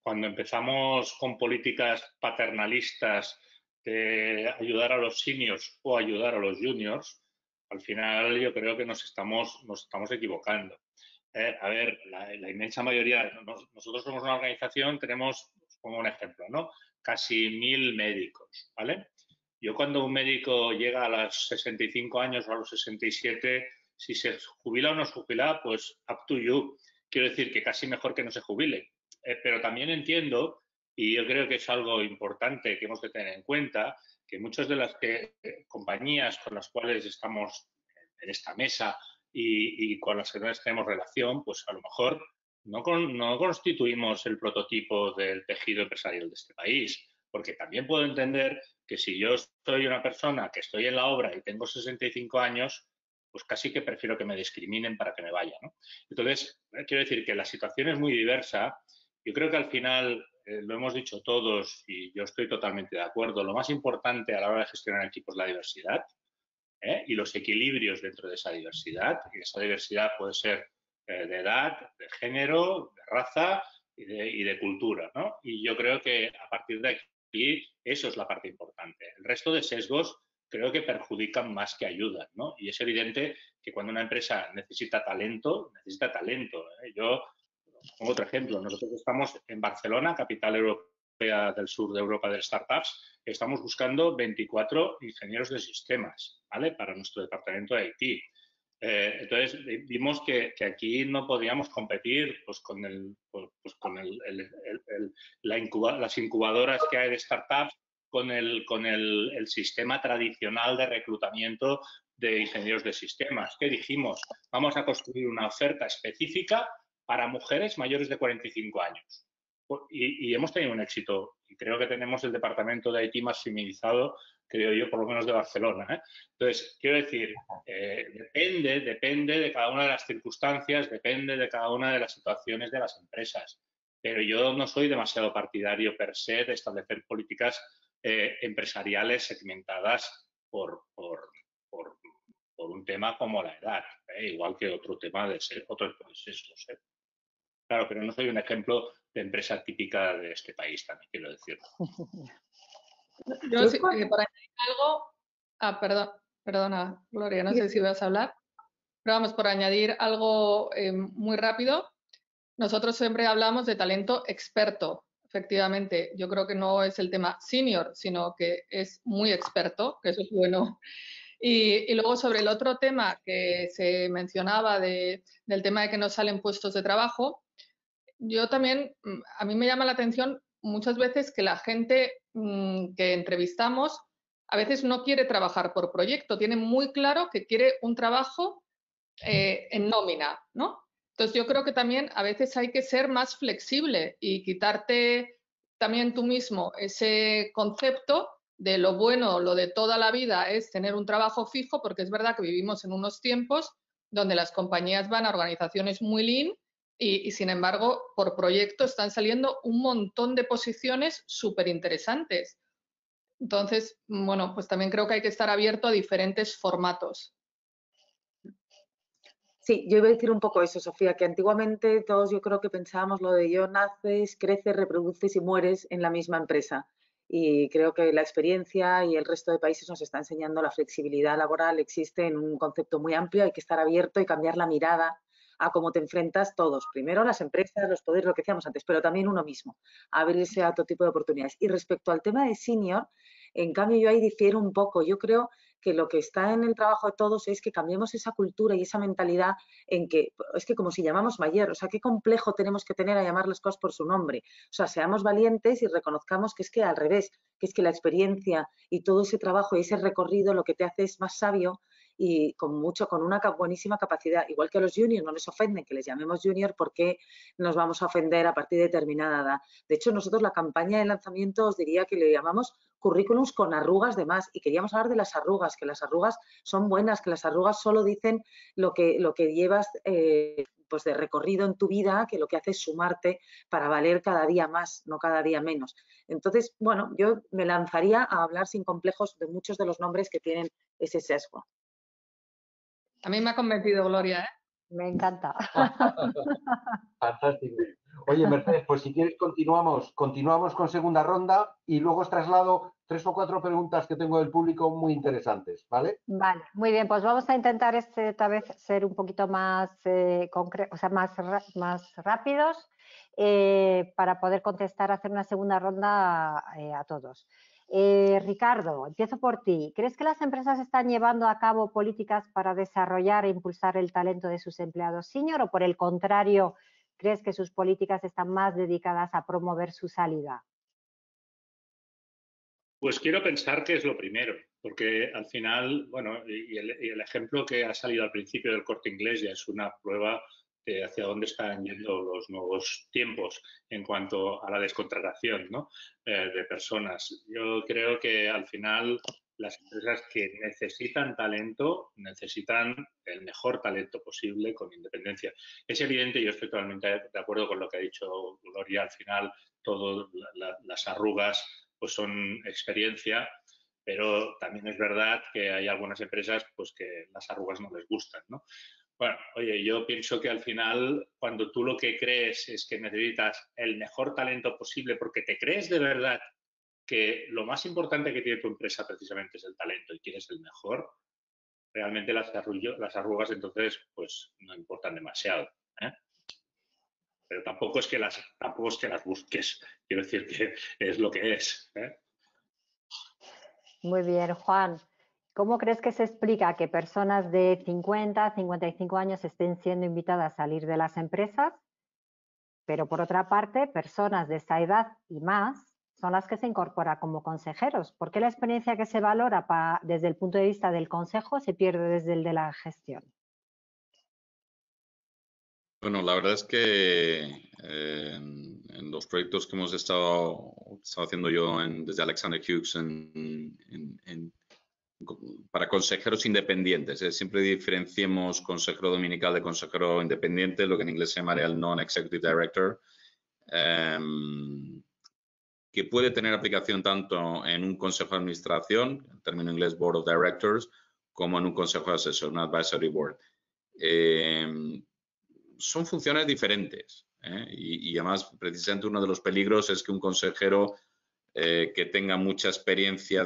Cuando empezamos con políticas paternalistas de ayudar a los seniors o ayudar a los juniors, al final yo creo que nos estamos equivocando. A ver, la inmensa mayoría, nosotros somos una organización, tenemos, como un ejemplo, ¿no? Casi 1000 médicos, ¿vale? Yo cuando un médico llega a los 65 años o a los 67, si se jubila o no se jubila, pues up to you. Quiero decir que casi mejor que no se jubile. Pero también entiendo, y yo creo que es algo importante que hemos de tener en cuenta, que muchas de las compañías con las cuales estamos en esta mesa y con las que no tenemos relación, pues a lo mejor no constituimos el prototipo del tejido empresarial de este país, porque también puedo entender que si yo soy una persona que estoy en la obra y tengo 65 años, pues casi que prefiero que me discriminen para que me vaya, ¿no? Entonces, quiero decir que la situación es muy diversa. Yo creo que al final, lo hemos dicho todos y yo estoy totalmente de acuerdo, lo más importante a la hora de gestionar equipos es la diversidad, y los equilibrios dentro de esa diversidad. Y esa diversidad puede ser de edad, de género, de raza y de cultura, ¿no? Y yo creo que a partir de aquí eso es la parte importante. El resto de sesgos creo que perjudican más que ayudan, ¿no? Y es evidente que cuando una empresa necesita talento, necesita talento. Yo pongo otro ejemplo. Nosotros estamos en Barcelona, capital europea del sur de Europa de startups. Estamos buscando 24 ingenieros de sistemas, ¿vale? Para nuestro departamento de IT. Entonces, vimos que aquí no podíamos competir pues, con las incubadoras que hay de startups, con el sistema tradicional de reclutamiento de ingenieros de sistemas. ¿Qué dijimos? Vamos a construir una oferta específica para mujeres mayores de 45 años. Y hemos tenido un éxito. Y creo que tenemos el departamento de IT más feminizado, creo yo, por lo menos de Barcelona, ¿eh? Entonces, quiero decir, depende de cada una de las circunstancias, depende de cada una de las situaciones de las empresas. Pero yo no soy demasiado partidario per se de establecer políticas empresariales segmentadas por un tema como la edad, igual que otro tema de otros sesgos. Claro, pero no soy un ejemplo de empresa típica de este país, también quiero decirlo. Yo, por añadir algo, perdona, Gloria, no sé si vas a hablar, pero vamos, por añadir algo muy rápido, nosotros siempre hablamos de talento experto. Efectivamente, yo creo que no es el tema senior, sino que es muy experto, que eso es bueno. Y luego sobre el otro tema que se mencionaba del tema de que no salen puestos de trabajo, yo también, a mí me llama la atención muchas veces que la gente que entrevistamos a veces no quiere trabajar por proyecto, tiene muy claro que quiere un trabajo en nómina, ¿no? Entonces yo creo que también a veces hay que ser más flexible y quitarte también tú mismo ese concepto de lo bueno, lo de toda la vida es tener un trabajo fijo, porque es verdad que vivimos en unos tiempos donde las compañías van a organizaciones muy lean y sin embargo, por proyecto están saliendo un montón de posiciones súper interesantes. Entonces, bueno, pues también creo que hay que estar abierto a diferentes formatos. Sí, yo iba a decir un poco eso, Sofía, que antiguamente todos yo creo que pensábamos lo de yo naces, creces, reproduces y mueres en la misma empresa. Y creo que la experiencia y el resto de países nos está enseñando la flexibilidad laboral existe en un concepto muy amplio, hay que estar abierto y cambiar la mirada a cómo te enfrentas todos. Primero las empresas, los poderes, lo que decíamos antes, pero también uno mismo, abrirse a otro tipo de oportunidades. Y respecto al tema de senior, en cambio yo ahí difiero un poco. Yo creo que lo que está en el trabajo de todos es que cambiemos esa cultura y esa mentalidad en que, es que como si llamamos mayor, o sea, qué complejo tenemos que tener a llamar las cosas por su nombre. O sea, seamos valientes y reconozcamos que es que al revés, que es que la experiencia y todo ese trabajo y ese recorrido lo que te hace es más sabio y con una buenísima capacidad. Igual que a los juniors no les ofenden que les llamemos junior, ¿por qué nos vamos a ofender a partir de determinada edad? De hecho, nosotros la campaña de lanzamiento os diría que le llamamos currículums con arrugas de más y queríamos hablar de las arrugas, que las arrugas son buenas, que las arrugas solo dicen lo que llevas pues de recorrido en tu vida, que lo que hace es sumarte para valer cada día más, no cada día menos. Entonces, bueno, yo me lanzaría a hablar sin complejos de muchos de los nombres que tienen ese sesgo. A mí me ha convencido Gloria, ¿eh? Me encanta. Fantástico. Oye, Mercedes, pues si quieres continuamos con segunda ronda y luego os traslado 3 o 4 preguntas que tengo del público muy interesantes, ¿vale? Vale, muy bien, pues vamos a intentar esta vez ser un poquito más concretos, o sea, más rápidos para poder contestar, hacer una segunda ronda a todos. Ricardo, empiezo por ti. ¿Crees que las empresas están llevando a cabo políticas para desarrollar e impulsar el talento de sus empleados senior o por el contrario, crees que sus políticas están más dedicadas a promover su salida? Pues quiero pensar que es lo primero, porque al final, bueno, y el ejemplo que ha salido al principio del Corte Inglés ya es una prueba de hacia dónde están yendo los nuevos tiempos en cuanto a la descontratación, ¿no? De personas. Yo creo que al final las empresas que necesitan talento necesitan el mejor talento posible con independencia. Es evidente, yo estoy totalmente de acuerdo con lo que ha dicho Gloria, al final todas las arrugas pues son experiencia, pero también es verdad que hay algunas empresas pues que las arrugas no les gustan, ¿no? Bueno, oye, yo pienso que al final, cuando tú lo que crees es que necesitas el mejor talento posible porque te crees de verdad que lo más importante que tiene tu empresa precisamente es el talento y quieres el mejor, realmente las arrugas entonces pues no importan demasiado, ¿eh? Pero tampoco es que las busques. Quiero decir que es lo que es, ¿eh? Muy bien, Juan. ¿Cómo crees que se explica que personas de 50, 55 años estén siendo invitadas a salir de las empresas, pero por otra parte, personas de esta edad y más son las que se incorporan como consejeros? ¿Por qué la experiencia que se valora desde el punto de vista del consejo se pierde desde el de la gestión? Bueno, la verdad es que en los proyectos que hemos estado haciendo yo desde Alexander Hughes para consejeros independientes, siempre diferenciemos consejero dominical de consejero independiente, lo que en inglés se llamaría el non-executive director, que puede tener aplicación tanto en un consejo de administración, en término inglés Board of Directors, como en un consejo de asesor, un advisory board. Son funciones diferentes, ¿eh? Y además, precisamente uno de los peligros es que un consejero que tenga mucha experiencia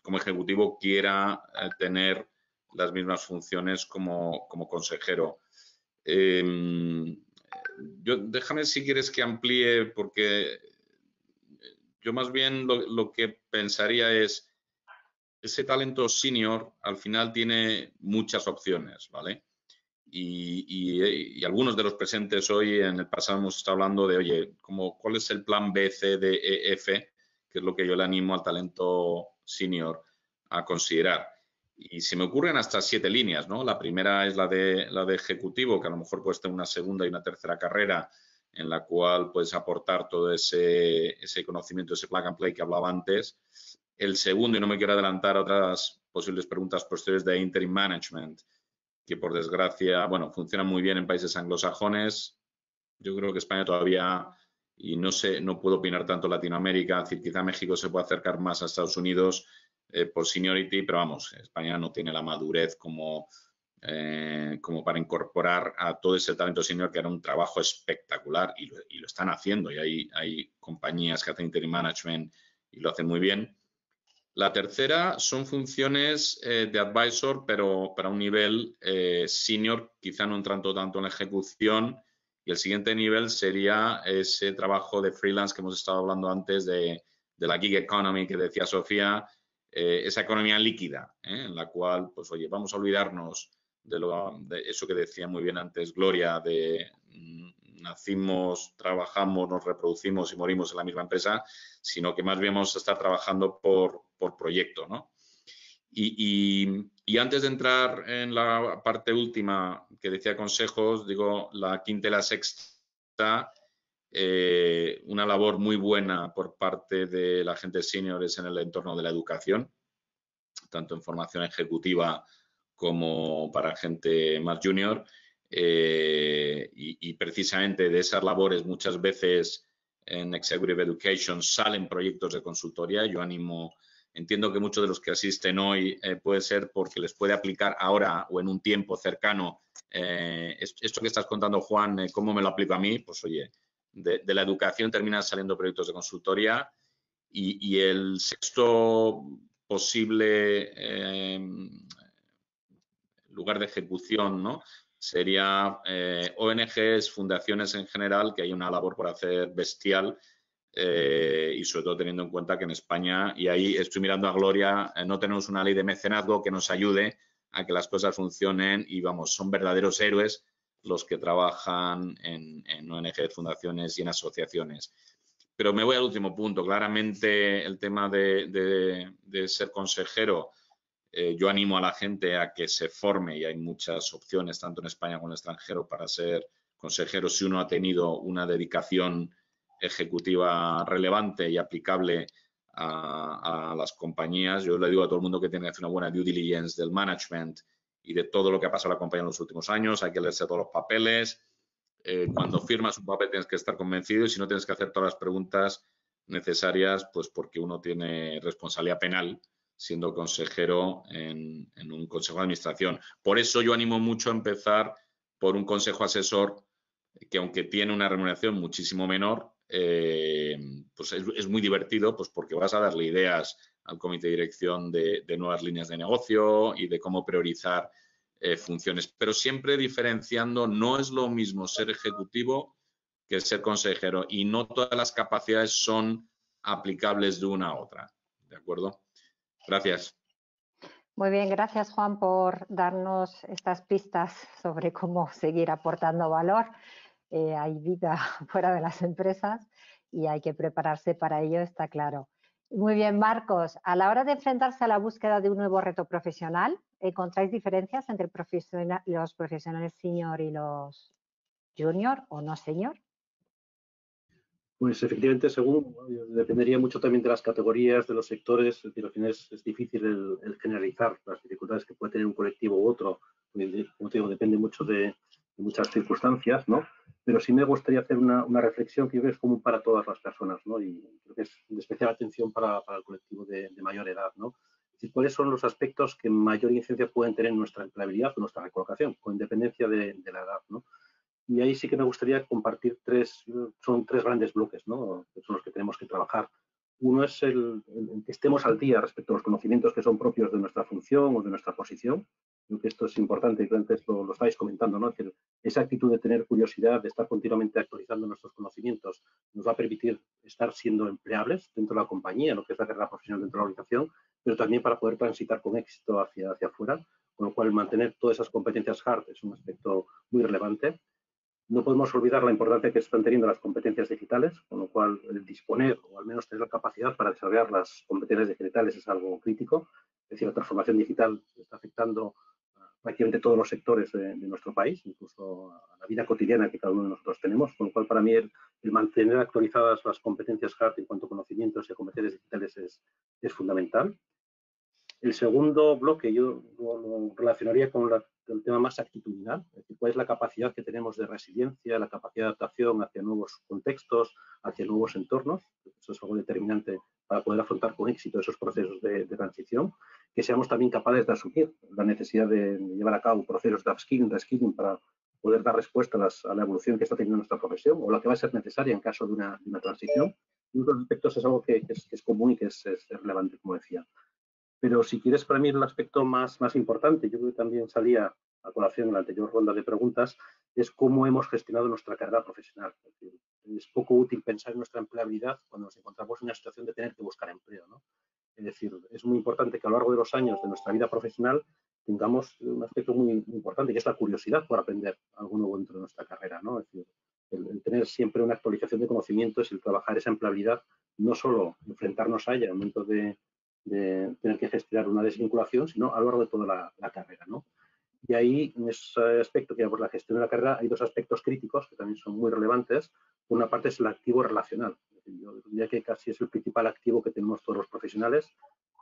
como ejecutivo quiera tener las mismas funciones como consejero. Déjame si quieres que amplíe, porque yo más bien lo que pensaría es ese talento senior al final tiene muchas opciones, ¿vale? Y algunos de los presentes hoy, en el pasado hemos estado hablando de, oye, ¿cuál es el plan B, C, D, E, F? Que es lo que yo le animo al talento senior a considerar. Y se me ocurren hasta 7 líneas, ¿no? La primera es la de ejecutivo, que a lo mejor puedes tener una segunda y una tercera carrera en la cual puedes aportar todo ese conocimiento, ese plug and play que hablaba antes. El segundo, y no me quiero adelantar a otras posibles preguntas posteriores, de interim management, que por desgracia, bueno, funciona muy bien en países anglosajones. Yo creo que España todavía, y no sé, no puedo opinar tanto Latinoamérica, es decir, quizá México se puede acercar más a Estados Unidos por seniority, pero vamos, España no tiene la madurez como para incorporar a todo ese talento senior, que era un trabajo espectacular y lo están haciendo, y hay compañías que hacen interim management y lo hacen muy bien. La tercera son funciones de advisor, pero para un nivel senior, quizá no entrando tanto en la ejecución. Y el siguiente nivel sería ese trabajo de freelance que hemos estado hablando antes de la gig economy que decía Sofía, esa economía líquida, en la cual, pues oye, vamos a olvidarnos de eso que decía muy bien antes Gloria, de nacimos, trabajamos, nos reproducimos y morimos en la misma empresa, sino que más bien vamos a estar trabajando por proyecto, ¿no? Y antes de entrar en la parte última que decía consejos, digo, la quinta y la sexta, una labor muy buena por parte de la gente senior es en el entorno de la educación, tanto en formación ejecutiva como para gente más junior. Y precisamente de esas labores muchas veces en Executive Education salen proyectos de consultoría. Yo entiendo que muchos de los que asisten hoy puede ser porque les puede aplicar ahora o en un tiempo cercano esto que estás contando, Juan, ¿cómo me lo aplico a mí? Pues oye, de la educación terminan saliendo proyectos de consultoría. Y el sexto posible lugar de ejecución, ¿no? Sería ONGs, fundaciones en general, que hay una labor por hacer bestial, y sobre todo teniendo en cuenta que en España, y ahí estoy mirando a Gloria, no tenemos una ley de mecenazgo que nos ayude a que las cosas funcionen, y vamos, son verdaderos héroes los que trabajan en ONGs, fundaciones y en asociaciones. Pero me voy al último punto. Claramente el tema de ser consejero, yo animo a la gente a que se forme, y hay muchas opciones, tanto en España como en el extranjero, para ser consejero si uno ha tenido una dedicación ejecutiva relevante y aplicable a las compañías. Yo le digo a todo el mundo que tiene que hacer una buena due diligence del management y de todo lo que ha pasado en la compañía en los últimos años. Hay que leerse todos los papeles. Cuando firmas un papel tienes que estar convencido, y si no, tienes que hacer todas las preguntas necesarias, pues porque uno tiene responsabilidad penal siendo consejero en un consejo de administración. Por eso yo animo mucho a empezar por un consejo asesor que, aunque tiene una remuneración muchísimo menor, pues es muy divertido, pues porque vas a darle ideas al comité de dirección de nuevas líneas de negocio y de cómo priorizar funciones, pero siempre diferenciando. No es lo mismo ser ejecutivo que ser consejero, y no todas las capacidades son aplicables de una a otra. ¿De acuerdo? Gracias. Muy bien, gracias Juan por darnos estas pistas sobre cómo seguir aportando valor. Hay vida fuera de las empresas y hay que prepararse para ello, está claro. Muy bien, Marcos, a la hora de enfrentarse a la búsqueda de un nuevo reto profesional, ¿encontráis diferencias entre los profesionales senior y los junior o no senior? Pues efectivamente, según, dependería mucho también de las categorías, de los sectores. Es decir, al final es difícil el generalizar las dificultades que puede tener un colectivo u otro. Como te digo, depende mucho de muchas circunstancias, ¿no? Pero sí me gustaría hacer una reflexión que yo creo que es común para todas las personas, ¿no? Y creo que es de especial atención para el colectivo de mayor edad, ¿no? Es decir, ¿cuáles son los aspectos que mayor incidencia pueden tener en nuestra empleabilidad o nuestra recolocación, con independencia de la edad, ¿no? Y ahí sí que me gustaría compartir son tres grandes bloques, ¿no? Que son los que tenemos que trabajar. Uno es el que estemos al día respecto a los conocimientos que son propios de nuestra función o de nuestra posición. Creo que esto es importante, y antes lo estáis comentando, ¿no? Es decir, esa actitud de tener curiosidad, de estar continuamente actualizando nuestros conocimientos, nos va a permitir estar siendo empleables dentro de la compañía, lo que es la carrera profesional dentro de la organización, pero también para poder transitar con éxito hacia afuera, con lo cual mantener todas esas competencias hard es un aspecto muy relevante. No podemos olvidar la importancia que están teniendo las competencias digitales, con lo cual el disponer o al menos tener la capacidad para desarrollar las competencias digitales es algo crítico. Es decir, la transformación digital está afectando a prácticamente todos los sectores de nuestro país, incluso a la vida cotidiana que cada uno de nosotros tenemos, con lo cual para mí el mantener actualizadas las competencias hard en cuanto a conocimientos y competencias digitales es fundamental. El segundo bloque yo lo relacionaría con el tema más actitudinal, es decir, cuál es la capacidad que tenemos de resiliencia, la capacidad de adaptación hacia nuevos contextos, hacia nuevos entornos. Eso es algo determinante para poder afrontar con éxito esos procesos de transición. Que seamos también capaces de asumir la necesidad de llevar a cabo procesos de upskilling, reskilling para poder dar respuesta a la evolución que está teniendo nuestra profesión o la que va a ser necesaria en caso de una transición. Y otros aspectos es algo que es común y que es relevante, como decía. Pero si quieres, para mí el aspecto más importante, yo creo que también salía a colación en la anterior ronda de preguntas, es cómo hemos gestionado nuestra carrera profesional. Es decir, es poco útil pensar en nuestra empleabilidad cuando nos encontramos en una situación de tener que buscar empleo, ¿no? Es decir, es muy importante que a lo largo de los años de nuestra vida profesional tengamos un aspecto muy importante, que es la curiosidad por aprender algo nuevo dentro de nuestra carrera, ¿no? Es decir, el tener siempre una actualización de conocimientos, el trabajar esa empleabilidad, no solo enfrentarnos a ella en el momento de tener que gestionar una desvinculación, sino a lo largo de toda la carrera, ¿no? Y ahí, en ese aspecto que por la gestión de la carrera, hay dos aspectos críticos que también son muy relevantes. Una parte es el activo relacional. Yo diría que casi es el principal activo que tenemos todos los profesionales.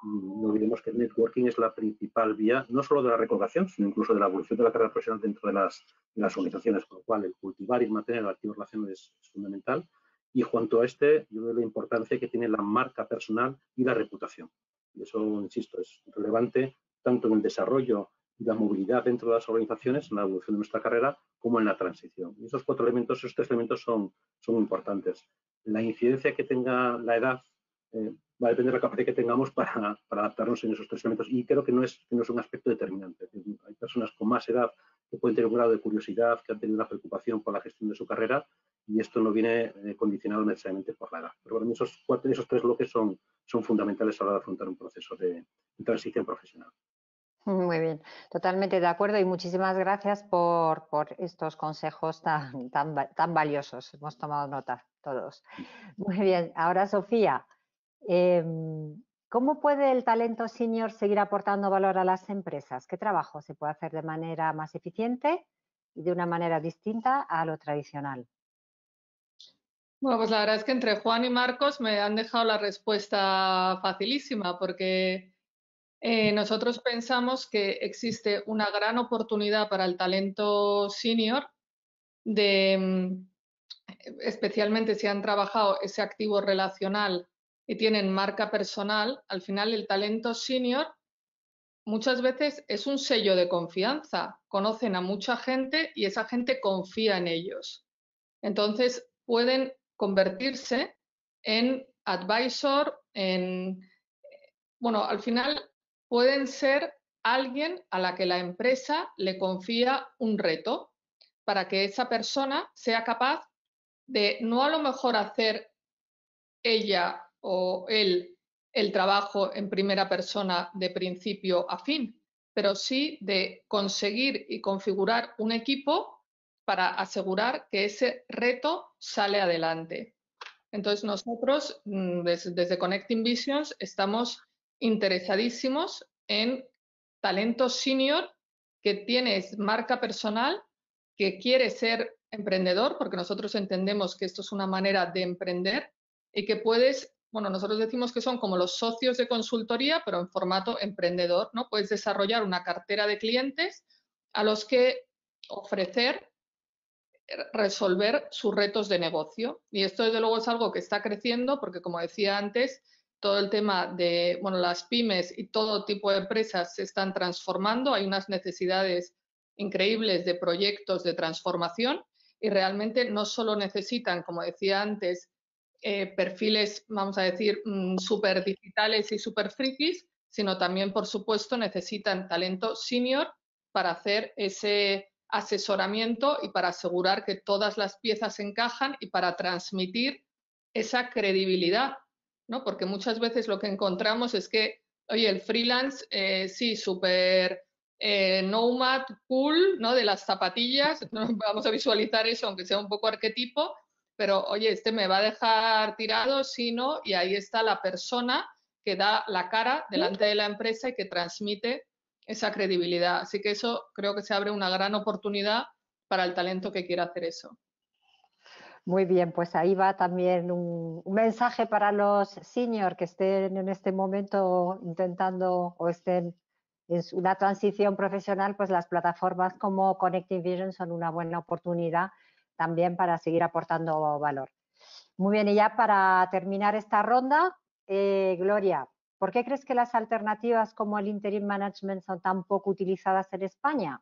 No olvidemos que el networking es la principal vía, no solo de la recolocación, sino incluso de la evolución de la carrera profesional dentro de las organizaciones, con lo cual el cultivar y mantener el activo relacional es fundamental. Y junto a yo veo la importancia que tiene la marca personal y la reputación. Y eso, insisto, es relevante tanto en el desarrollo y la movilidad dentro de las organizaciones, en la evolución de nuestra carrera, como en la transición. Y esos tres elementos son importantes. La incidencia que tenga la edad va a depender de la capacidad que tengamos para adaptarnos en esos tres elementos. Y creo que no es un aspecto determinante. Hay personas con más edad que pueden tener un grado de curiosidad, que han tenido una preocupación por la gestión de su carrera, y esto no viene condicionado necesariamente por la edad. Pero para mí esos tres bloques son fundamentales a la hora de afrontar un proceso de transición profesional. Muy bien, totalmente de acuerdo y muchísimas gracias por estos consejos tan valiosos. Hemos tomado nota todos. Muy bien, ahora Sofía, ¿cómo puede el talento senior seguir aportando valor a las empresas? ¿Qué trabajo se puede hacer de manera más eficiente y de una manera distinta a lo tradicional? Bueno, pues la verdad es que entre Juan y Marcos me han dejado la respuesta facilísima, porque nosotros pensamos que existe una gran oportunidad para el talento senior especialmente si han trabajado ese activo relacional y tienen marca personal. Al final el talento senior muchas veces es un sello de confianza. Conocen a mucha gente y esa gente confía en ellos. Entonces pueden convertirse en advisor, bueno, al final pueden ser alguien a la que la empresa le confía un reto para que esa persona sea capaz de no a lo mejor hacer ella o él el trabajo en primera persona de principio a fin, pero sí de conseguir y configurar un equipo para asegurar que ese reto sale adelante. Entonces nosotros desde Connecting Visions estamos interesadísimos en talento senior que tiene marca personal, que quiere ser emprendedor, porque nosotros entendemos que esto es una manera de emprender y que puedes, bueno, nosotros decimos que son como los socios de consultoría, pero en formato emprendedor, ¿no? Puedes desarrollar una cartera de clientes a los que ofrecer resolver sus retos de negocio. Y esto, desde luego, es algo que está creciendo porque, como decía antes, todo el tema de, bueno, las pymes y todo tipo de empresas se están transformando. Hay unas necesidades increíbles de proyectos de transformación y realmente no solo necesitan, como decía antes, perfiles, vamos a decir, súper digitales y súper frikis, sino también, por supuesto, necesitan talento senior para hacer ese asesoramiento y para asegurar que todas las piezas encajan y para transmitir esa credibilidad, ¿no? Porque muchas veces lo que encontramos es que Oye, el freelance, sí, súper nomad, cool, ¿no? De las zapatillas, ¿no? Vamos a visualizar eso, aunque sea un poco arquetipo, pero oye, este me va a dejar tirado, sí, no, y ahí está la persona que da la cara delante de la empresa y que transmite esa credibilidad. Así que eso creo que se abre una gran oportunidad para el talento que quiera hacer eso. Muy bien, pues ahí va también un mensaje para los senior que estén en este momento intentando o estén en una transición profesional, pues las plataformas como Connecting Vision son una buena oportunidad también para seguir aportando valor. Muy bien, y ya para terminar esta ronda, Gloria, ¿por qué crees que las alternativas como el interim management son tan poco utilizadas en España?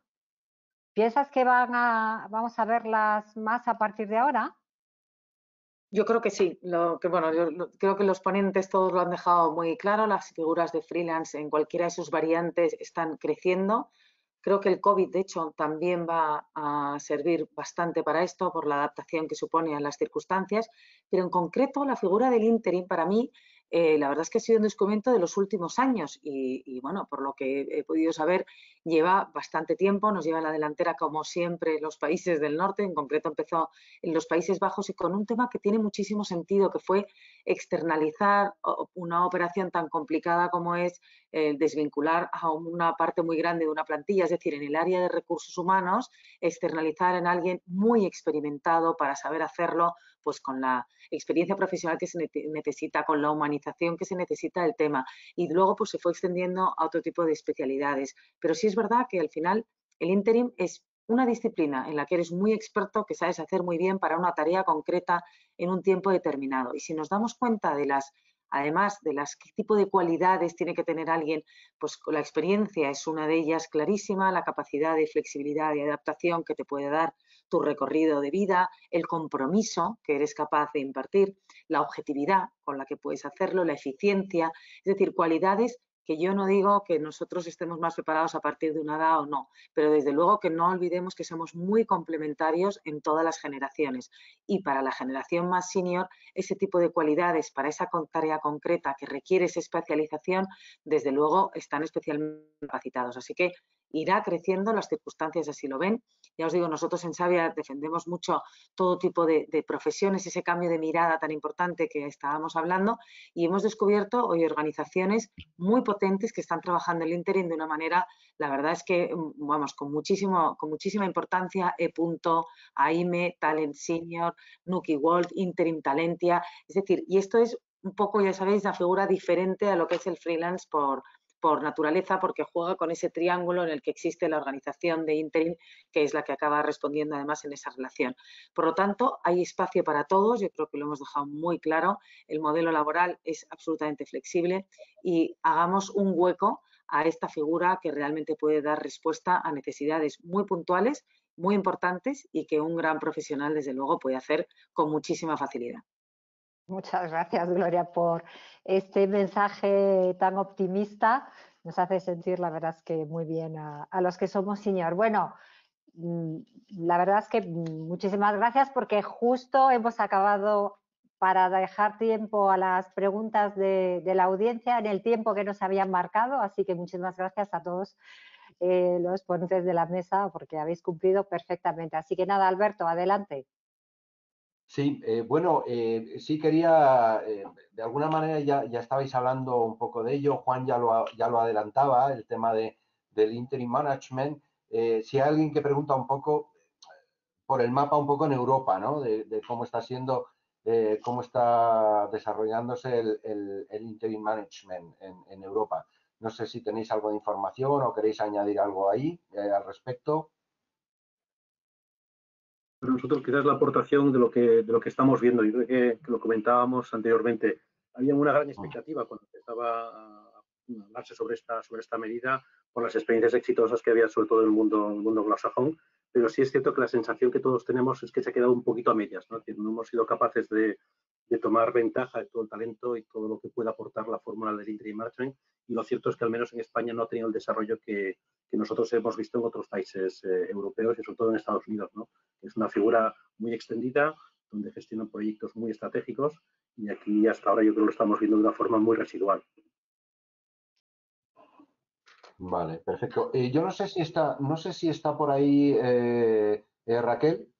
¿Piensas que vamos a verlas más a partir de ahora? Yo creo que sí, creo que los ponentes todos lo han dejado muy claro, las figuras de freelance en cualquiera de sus variantes están creciendo. Creo que el COVID, de hecho, también va a servir bastante para esto, por la adaptación que supone a las circunstancias, pero en concreto la figura del interim para mí, la verdad es que ha sido un descubrimiento de los últimos años y bueno, por lo que he podido saber, lleva bastante tiempo, nos lleva en la delantera como siempre los países del norte, en concreto empezó en los Países Bajos y con un tema que tiene muchísimo sentido, que fue externalizar una operación tan complicada como es desvincular a una parte muy grande de una plantilla, es decir, en el área de recursos humanos, externalizar en alguien muy experimentado para saber hacerlo, pues con la experiencia profesional que se necesita, con la humanización que se necesita del tema. Y luego pues se fue extendiendo a otro tipo de especialidades. Pero sí es verdad que al final el interim es una disciplina en la que eres muy experto, que sabes hacer muy bien para una tarea concreta en un tiempo determinado. Y si nos damos cuenta de además de qué tipo de cualidades tiene que tener alguien, pues la experiencia es una de ellas clarísima, la capacidad de flexibilidad y adaptación que te puede dar tu recorrido de vida, el compromiso que eres capaz de impartir, la objetividad con la que puedes hacerlo, la eficiencia, es decir, cualidades que yo no digo que nosotros estemos más preparados a partir de una edad o no, pero desde luego que no olvidemos que somos muy complementarios en todas las generaciones y para la generación más senior ese tipo de cualidades para esa tarea concreta que requiere esa especialización, desde luego están especialmente capacitados. Así que irá creciendo, las circunstancias así lo ven. Ya os digo, nosotros en Savia defendemos mucho todo tipo de profesiones, ese cambio de mirada tan importante que estábamos hablando y hemos descubierto hoy organizaciones muy potentes que están trabajando el interim de una manera, la verdad es que, vamos, con muchísima importancia, AIME, Talent Senior, Nuki World, Interim Talentia, es decir, y esto es un poco, ya sabéis, la figura diferente a lo que es el freelance por naturaleza, porque juega con ese triángulo en el que existe la organización de interim, que es la que acaba respondiendo además en esa relación. Por lo tanto, hay espacio para todos, yo creo que lo hemos dejado muy claro, el modelo laboral es absolutamente flexible y hagamos un hueco a esta figura que realmente puede dar respuesta a necesidades muy puntuales, muy importantes y que un gran profesional, desde luego, puede hacer con muchísima facilidad. Muchas gracias, Gloria, por este mensaje tan optimista. Nos hace sentir, la verdad es que muy bien a los que somos senior. Bueno, la verdad es que muchísimas gracias porque justo hemos acabado para dejar tiempo a las preguntas de la audiencia en el tiempo que nos habían marcado. Así que muchísimas gracias a todos los ponentes de la mesa porque habéis cumplido perfectamente. Así que nada, Alberto, adelante. Sí, bueno, sí quería, de alguna manera ya estabais hablando un poco de ello, Juan ya lo adelantaba, el tema del interim management. Si hay alguien que pregunta un poco por el mapa, un poco en Europa, ¿no? De cómo está siendo, cómo está desarrollándose el interim management en Europa. No sé si tenéis algo de información o queréis añadir algo ahí al respecto. Nosotros quizás la aportación de lo que estamos viendo, yo creo que lo comentábamos anteriormente, había una gran expectativa cuando empezaba a hablarse sobre esta medida por las experiencias exitosas que había sobre todo en el mundo anglosajón, pero sí es cierto que la sensación que todos tenemos es que se ha quedado un poquito a medias, ¿no? Que no hemos sido capaces de tomar ventaja de todo el talento y todo lo que puede aportar la fórmula del interim management, y lo cierto es que al menos en España no ha tenido el desarrollo que nosotros hemos visto en otros países europeos y sobre todo en Estados Unidos, ¿no? Es una figura muy extendida, donde gestionan proyectos muy estratégicos y aquí hasta ahora yo creo que lo estamos viendo de una forma muy residual. Vale, perfecto. Yo no sé si está por ahí Raquel.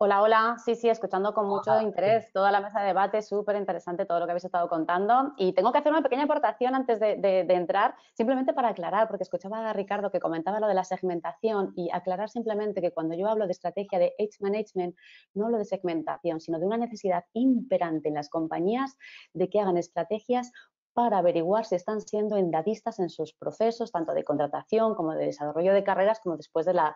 Hola, hola. Sí, sí, escuchando con mucho interés toda la mesa de debate, súper interesante todo lo que habéis estado contando. Y tengo que hacer una pequeña aportación antes de entrar, simplemente para aclarar, porque escuchaba a Ricardo que comentaba lo de la segmentación y aclarar simplemente que cuando yo hablo de estrategia de Age Management, no hablo de segmentación, sino de una necesidad imperante en las compañías de que hagan estrategias para averiguar si están siendo endadistas en sus procesos, tanto de contratación como de desarrollo de carreras, como después de la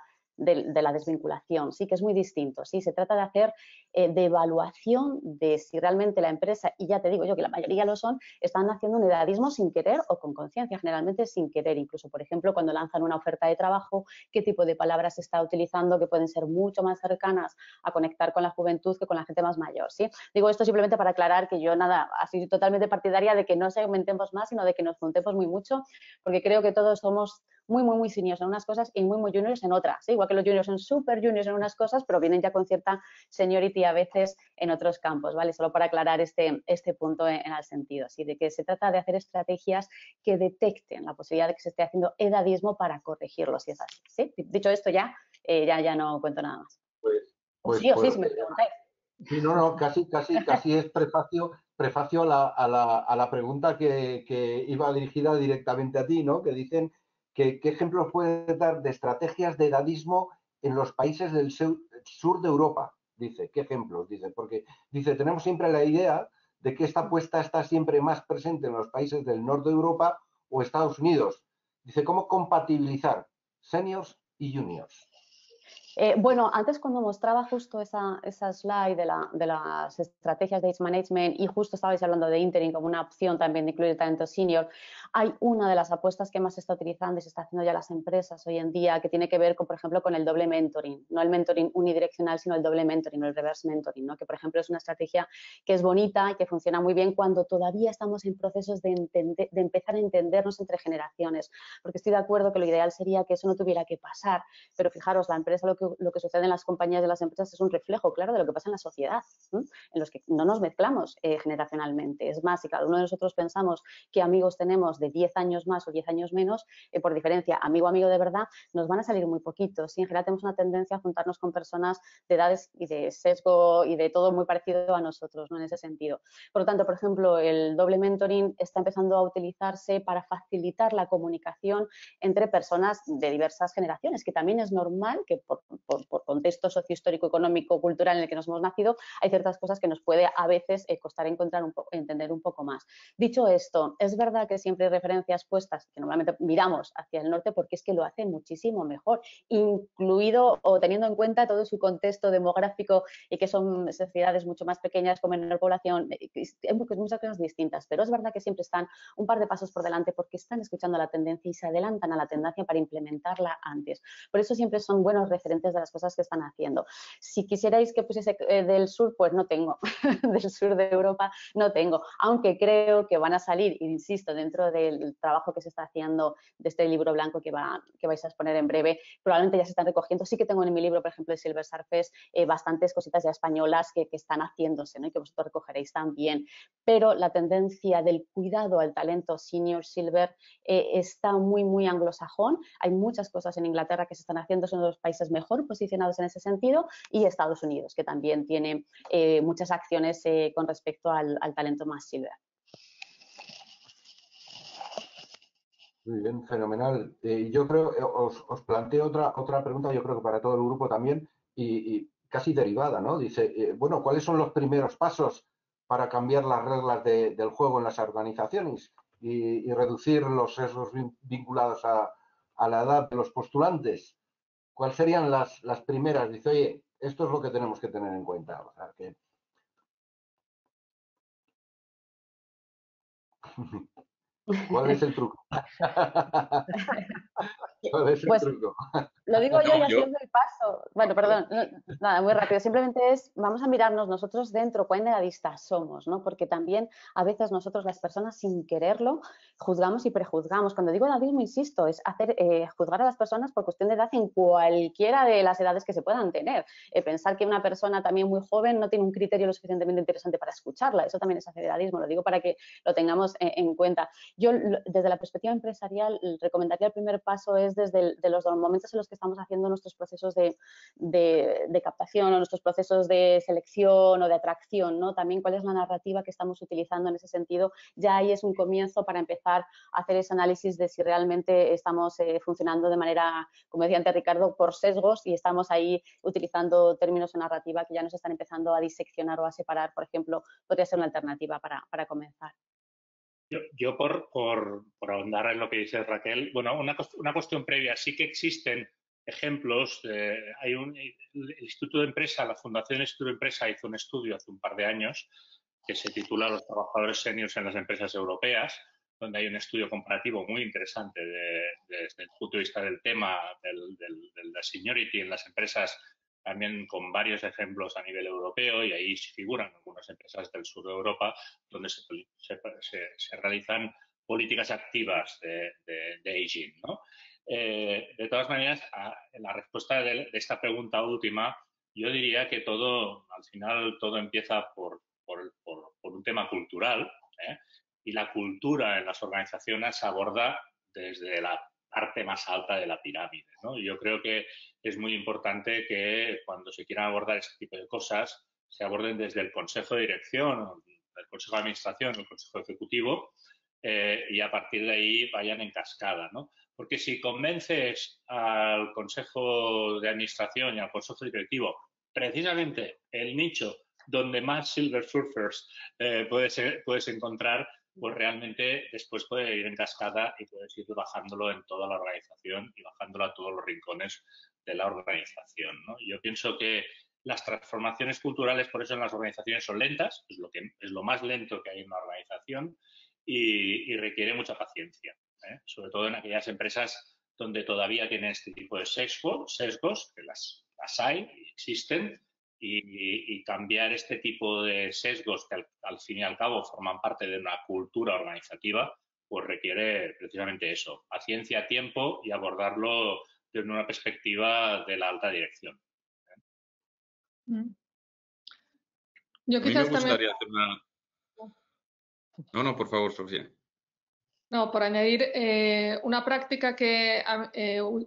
desvinculación. Sí que es muy distinto. Sí, se trata de hacer de evaluación de si realmente la empresa, y ya te digo yo que la mayoría lo son, están haciendo un edadismo sin querer o con conciencia, generalmente sin querer. Incluso, por ejemplo, cuando lanzan una oferta de trabajo, qué tipo de palabras se está utilizando que pueden ser mucho más cercanas a conectar con la juventud que con la gente más mayor. ¿Sí? Digo esto simplemente para aclarar que yo nada, así totalmente partidaria de que no segmentemos más, sino de que nos juntemos muy mucho, porque creo que todos somos muy seniors en unas cosas y muy juniors en otras. ¿Sí? Igual que los juniors son super juniors en unas cosas, pero vienen ya con cierta seniority a veces en otros campos, ¿vale? Solo para aclarar este punto en el sentido, ¿sí? De que se trata de hacer estrategias que detecten la posibilidad de que se esté haciendo edadismo para corregirlo, si es así, ¿sí? Dicho esto ya, ya no cuento nada más. Pues, sí, si me preguntáis. Sí, no, casi es prefacio a la pregunta que iba dirigida directamente a ti, ¿no? Que dicen que qué ejemplos puedes dar de estrategias de edadismo en los países del sur de Europa. Dice, ¿qué ejemplos? Dice, porque dice, tenemos siempre la idea de que esta apuesta está siempre más presente en los países del norte de Europa o Estados Unidos. Dice, ¿cómo compatibilizar seniors y juniors? Bueno, antes cuando mostraba justo esa slide de las estrategias de Age Management y justo estabais hablando de interim como una opción también de incluir talento senior, hay una de las apuestas que más se está utilizando y se está haciendo ya las empresas hoy en día que tiene que ver con, por ejemplo, con el doble mentoring, no el mentoring unidireccional, sino el doble mentoring o el reverse mentoring, ¿no? Que por ejemplo es una estrategia que es bonita y que funciona muy bien cuando todavía estamos en procesos de empezar a entendernos entre generaciones, porque estoy de acuerdo que lo ideal sería que eso no tuviera que pasar, pero fijaros, la empresa, lo que sucede en las compañías de las empresas es un reflejo, claro, de lo que pasa en la sociedad, ¿sí? En los que no nos mezclamos generacionalmente. Es más, si cada uno de nosotros pensamos qué amigos tenemos de 10 años más o 10 años menos, por diferencia, amigo de verdad, nos van a salir muy poquitos. ¿Sí? En general tenemos una tendencia a juntarnos con personas de edades y de sesgo y de todo muy parecido a nosotros, ¿no? En ese sentido. Por lo tanto, por ejemplo, el doble mentoring está empezando a utilizarse para facilitar la comunicación entre personas de diversas generaciones, que también es normal que por contexto sociohistórico, económico, cultural en el que nos hemos nacido, hay ciertas cosas que nos puede a veces costar entender un poco más. Dicho esto, es verdad que siempre hay referencias puestas, que normalmente miramos hacia el norte porque es que lo hace muchísimo mejor, incluido o teniendo en cuenta todo su contexto demográfico y que son sociedades mucho más pequeñas con menor población, hay muchas cosas distintas, pero es verdad que siempre están un par de pasos por delante porque están escuchando la tendencia y se adelantan a la tendencia para implementarla antes. Por eso siempre son buenos referentes de las cosas que están haciendo. Si quisierais que pusiese del sur, pues no tengo. Del sur de Europa no tengo. Aunque creo que van a salir, insisto, dentro del trabajo que se está haciendo de este libro blanco que vais a exponer en breve, probablemente ya se están recogiendo. Sí que tengo en mi libro, por ejemplo, de Silver Surface, bastantes cositas ya españolas que están haciéndose, ¿no? Y que vosotros recogeréis también. Pero la tendencia del cuidado al talento senior silver está muy anglosajón. Hay muchas cosas en Inglaterra que se están haciendo, son los países mejor posicionados en ese sentido, y Estados Unidos, que también tiene muchas acciones con respecto al talento más silver. Muy bien, fenomenal. Yo creo, os planteo otra pregunta, yo creo que para todo el grupo también, y casi derivada, ¿no? Dice, bueno, ¿cuáles son los primeros pasos para cambiar las reglas del juego en las organizaciones y reducir los sesgos vinculados a la edad de los postulantes? ¿Cuáles serían las primeras? Dice, oye, esto es lo que tenemos que tener en cuenta. O sea, que... ¿Cuál es el truco? ¿Cuál es el truco? Lo digo yo y No, así os doy paso. Bueno, perdón, nada, muy rápido. Simplemente vamos a mirarnos nosotros dentro, cuán edadistas somos, ¿no? Porque también a veces nosotros las personas sin quererlo juzgamos y prejuzgamos. Cuando digo edadismo, insisto, es hacer juzgar a las personas por cuestión de edad en cualquiera de las edades que se puedan tener. Pensar que una persona también muy joven no tiene un criterio lo suficientemente interesante para escucharla. Eso también es hacer edadismo. Lo digo para que lo tengamos en cuenta. Yo, desde la perspectiva empresarial, recomendaría el primer paso es desde los momentos en los que estamos haciendo nuestros procesos de captación o nuestros procesos de selección o de atracción, ¿no? También cuál es la narrativa que estamos utilizando en ese sentido. Ya ahí es un comienzo para empezar a hacer ese análisis de si realmente estamos funcionando de manera, como decía antes Ricardo, por sesgos y estamos ahí utilizando términos o narrativa que ya nos están empezando a diseccionar o a separar, por ejemplo, podría ser una alternativa para comenzar. Yo por ahondar en lo que dice Raquel, bueno, una cuestión previa, sí que existen ejemplos. Hay el Instituto de Empresa, la Fundación Instituto de Empresa hizo un estudio hace un par de años que se titula Los trabajadores seniors en las empresas europeas, donde hay un estudio comparativo muy interesante desde el punto de vista del tema de la seniority en las empresas, también con varios ejemplos a nivel europeo, y ahí figuran algunas empresas del sur de Europa donde se realizan políticas activas de aging, ¿no? De todas maneras, en la respuesta de esta pregunta última, yo diría que al final todo empieza por un tema cultural, ¿eh? Y la cultura en las organizaciones se aborda desde la parte más alta de la pirámide, ¿no? Yo creo que es muy importante que cuando se quieran abordar ese tipo de cosas se aborden desde el consejo de dirección, el consejo de administración, el consejo ejecutivo, y a partir de ahí vayan en cascada, ¿no? Porque si convences al consejo de administración y al consejo directivo, precisamente el nicho donde más silver surfers puedes encontrar, pues realmente después puede ir en cascada y puedes ir bajándolo en toda la organización y bajándolo a todos los rincones de la organización, ¿no? Yo pienso que las transformaciones culturales, por eso en las organizaciones son lentas, es lo más lento que hay en una organización y requiere mucha paciencia, ¿eh? Sobre todo en aquellas empresas donde todavía tienen este tipo de sesgos que las hay, existen, y cambiar este tipo de sesgos que al fin y al cabo forman parte de una cultura organizativa, pues requiere precisamente eso, paciencia, tiempo y abordarlo desde una perspectiva de la alta dirección. Yo quizás también... hacer una... No, por favor, Sofía. No, por añadir una práctica que,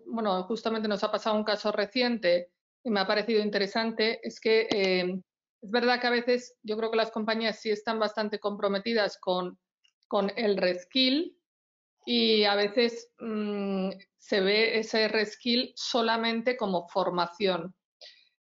bueno, justamente nos ha pasado un caso reciente y me ha parecido interesante, es que es verdad que a veces yo creo que las compañías sí están bastante comprometidas con el reskill y a veces se ve ese reskill solamente como formación.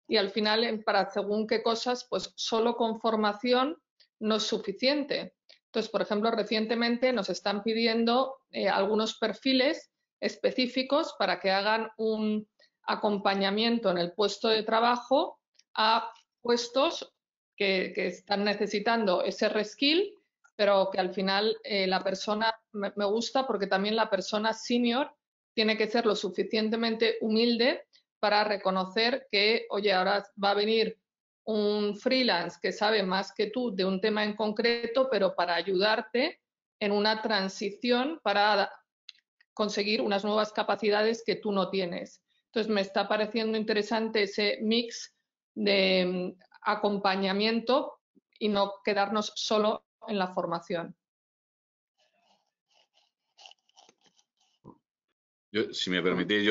Y al final, para según qué cosas, pues solo con formación no es suficiente. Entonces, por ejemplo, recientemente nos están pidiendo algunos perfiles específicos para que hagan un acompañamiento en el puesto de trabajo a puestos que están necesitando ese reskill, pero que al final la persona, me gusta porque también la persona senior tiene que ser lo suficientemente humilde para reconocer que, oye, ahora va a venir un freelance que sabe más que tú de un tema en concreto, pero para ayudarte en una transición para conseguir unas nuevas capacidades que tú no tienes. Entonces, me está pareciendo interesante ese mix de acompañamiento y no quedarnos solo en la formación. Si me permitís,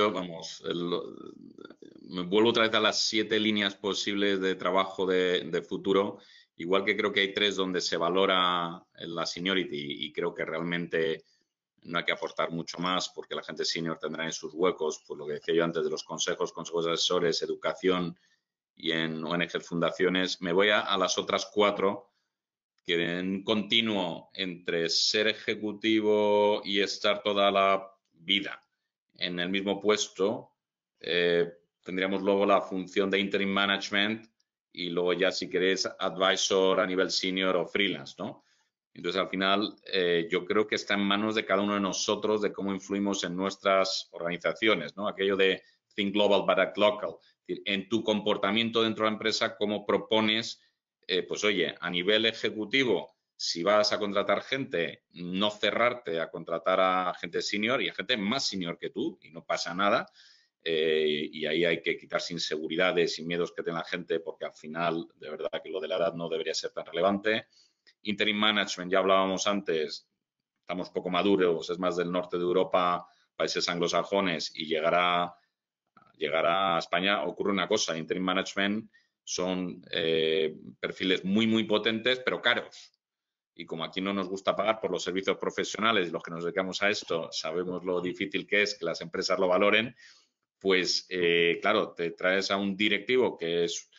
me vuelvo otra vez a las 7 líneas posibles de trabajo de futuro, igual que creo que hay 3 donde se valora la seniority y creo que realmente no hay que aportar mucho más porque la gente senior tendrá en sus huecos, pues lo que decía yo antes de los consejos asesores, educación y en ONGs fundaciones. Me voy a las otras 4 que en continuo entre ser ejecutivo y estar toda la vida en el mismo puesto, tendríamos luego la función de interim management y luego ya si queréis advisor a nivel senior o freelance, ¿no? Entonces al final yo creo que está en manos de cada uno de nosotros de cómo influimos en nuestras organizaciones, ¿no? Aquello de think global but act local. Es decir, en tu comportamiento dentro de la empresa, cómo propones, pues oye, a nivel ejecutivo, si vas a contratar gente, no cerrarte a contratar a gente senior y a gente más senior que tú, y no pasa nada. Y ahí hay que quitarse inseguridades y miedos que tenga la gente, porque al final, de verdad, que lo de la edad no debería ser tan relevante. Interim management, ya hablábamos antes, estamos poco maduros, es más del norte de Europa, países anglosajones, y llegará a España, ocurre una cosa: interim management son perfiles muy, muy potentes, pero caros. Y como aquí no nos gusta pagar por los servicios profesionales y los que nos dedicamos a esto sabemos lo difícil que es que las empresas lo valoren, pues claro, te traes a un directivo que es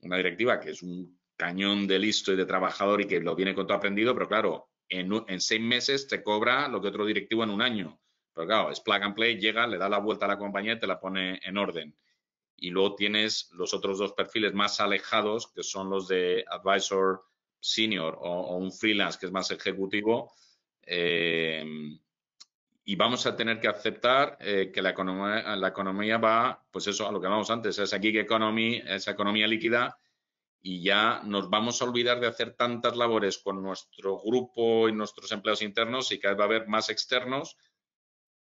una directiva que es un cañón de listo y de trabajador y que lo viene con todo aprendido, pero claro, en 6 meses te cobra lo que otro directivo en un año. Pero claro, es plug and play, llega, le da la vuelta a la compañía y te la pone en orden. Y luego tienes los otros 2 perfiles más alejados, que son los de advisor senior o un freelance que es más ejecutivo. Y vamos a tener que aceptar que la economía va, pues eso, a lo que hablamos antes, esa gig economy, esa economía líquida, y ya nos vamos a olvidar de hacer tantas labores con nuestro grupo y nuestros empleados internos, y cada vez va a haber más externos,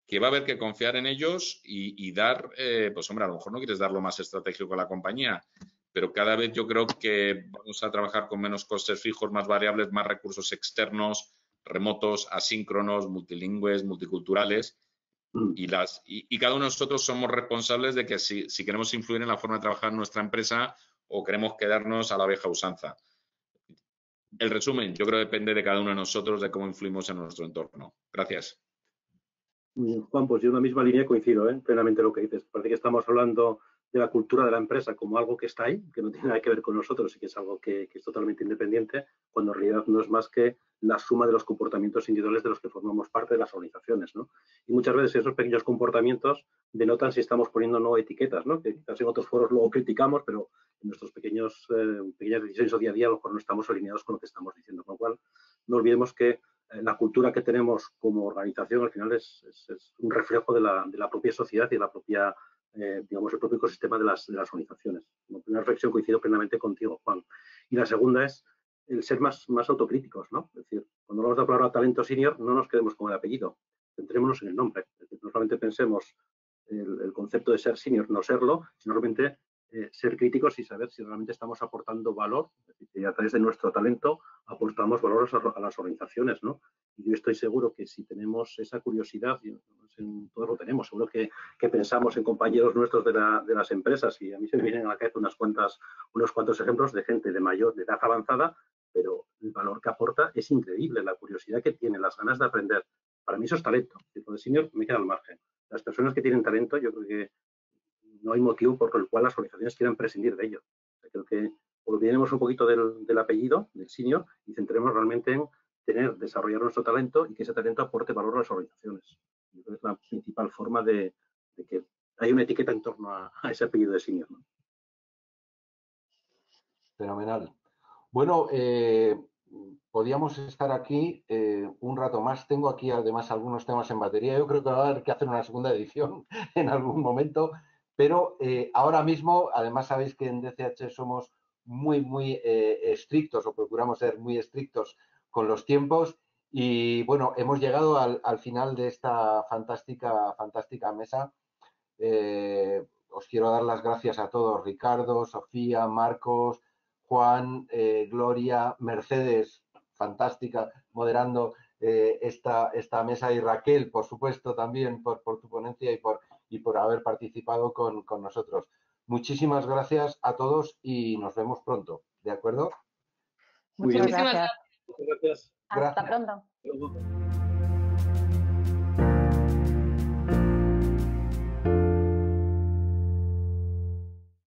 que va a haber que confiar en ellos y dar, pues hombre, a lo mejor no quieres dar lo más estratégico a la compañía, pero cada vez yo creo que vamos a trabajar con menos costes fijos, más variables, más recursos externos, remotos, asíncronos, multilingües, multiculturales, y cada uno de nosotros somos responsables de que si queremos influir en la forma de trabajar en nuestra empresa o queremos quedarnos a la vieja usanza. El resumen, yo creo que depende de cada uno de nosotros, de cómo influimos en nuestro entorno. Gracias. Juan, pues yo en la misma línea coincido plenamente lo que dices. Parece que estamos hablando de la cultura de la empresa como algo que está ahí, que no tiene nada que ver con nosotros y que es algo que es totalmente independiente, cuando en realidad no es más que la suma de los comportamientos individuales de los que formamos parte de las organizaciones, ¿no? Y muchas veces esos pequeños comportamientos denotan si estamos poniendo o no etiquetas, ¿no? Que quizás en otros foros luego criticamos, pero en nuestros pequeñas decisiones o día a día a lo mejor no estamos alineados con lo que estamos diciendo. Con lo cual, no olvidemos que la cultura que tenemos como organización al final es un reflejo de la propia sociedad y de la propia, digamos, el propio ecosistema de las organizaciones. Como primera reflexión coincido plenamente contigo, Juan. Y la segunda es el ser más autocríticos, ¿no? Es decir, cuando hablamos de la palabra talento senior, no nos quedemos con el apellido, centrémonos en el nombre. Es decir, no solamente pensemos el concepto de ser senior, no serlo, sino realmente ser críticos y saber si realmente estamos aportando valor, es decir, que a través de nuestro talento aportamos valor a las organizaciones, ¿no? Y yo estoy seguro que si tenemos esa curiosidad, todos lo tenemos, seguro que pensamos en compañeros nuestros de las empresas, y a mí se me vienen a la cabeza unos cuantos ejemplos de gente de edad avanzada, pero el valor que aporta es increíble, la curiosidad que tiene, las ganas de aprender. Para mí eso es talento. Lo de senior me queda al margen. Las personas que tienen talento, yo creo que no hay motivo por el cual las organizaciones quieran prescindir de ello. O sea, creo que olvidemos un poquito del apellido, del senior, y centremos realmente en desarrollar nuestro talento y que ese talento aporte valor a las organizaciones. Yo creo que es la principal forma de que haya una etiqueta en torno a ese apellido de senior, ¿no? Fenomenal. Bueno, podíamos estar aquí un rato más. Tengo aquí además algunos temas en batería. Yo creo que va a haber que hacer una segunda edición en algún momento. Pero ahora mismo, además sabéis que en DCH somos muy estrictos, o procuramos ser muy estrictos con los tiempos, y bueno, hemos llegado al final de esta fantástica mesa. Os quiero dar las gracias a todos: Ricardo, Sofía, Marcos, Juan, Gloria, Mercedes, fantástica, moderando esta mesa, y Raquel, por supuesto, también por tu ponencia y por haber participado con nosotros. Muchísimas gracias a todos y nos vemos pronto, ¿de acuerdo? Muchas Muchísimas gracias. Muchas gracias. Hasta pronto. Luego.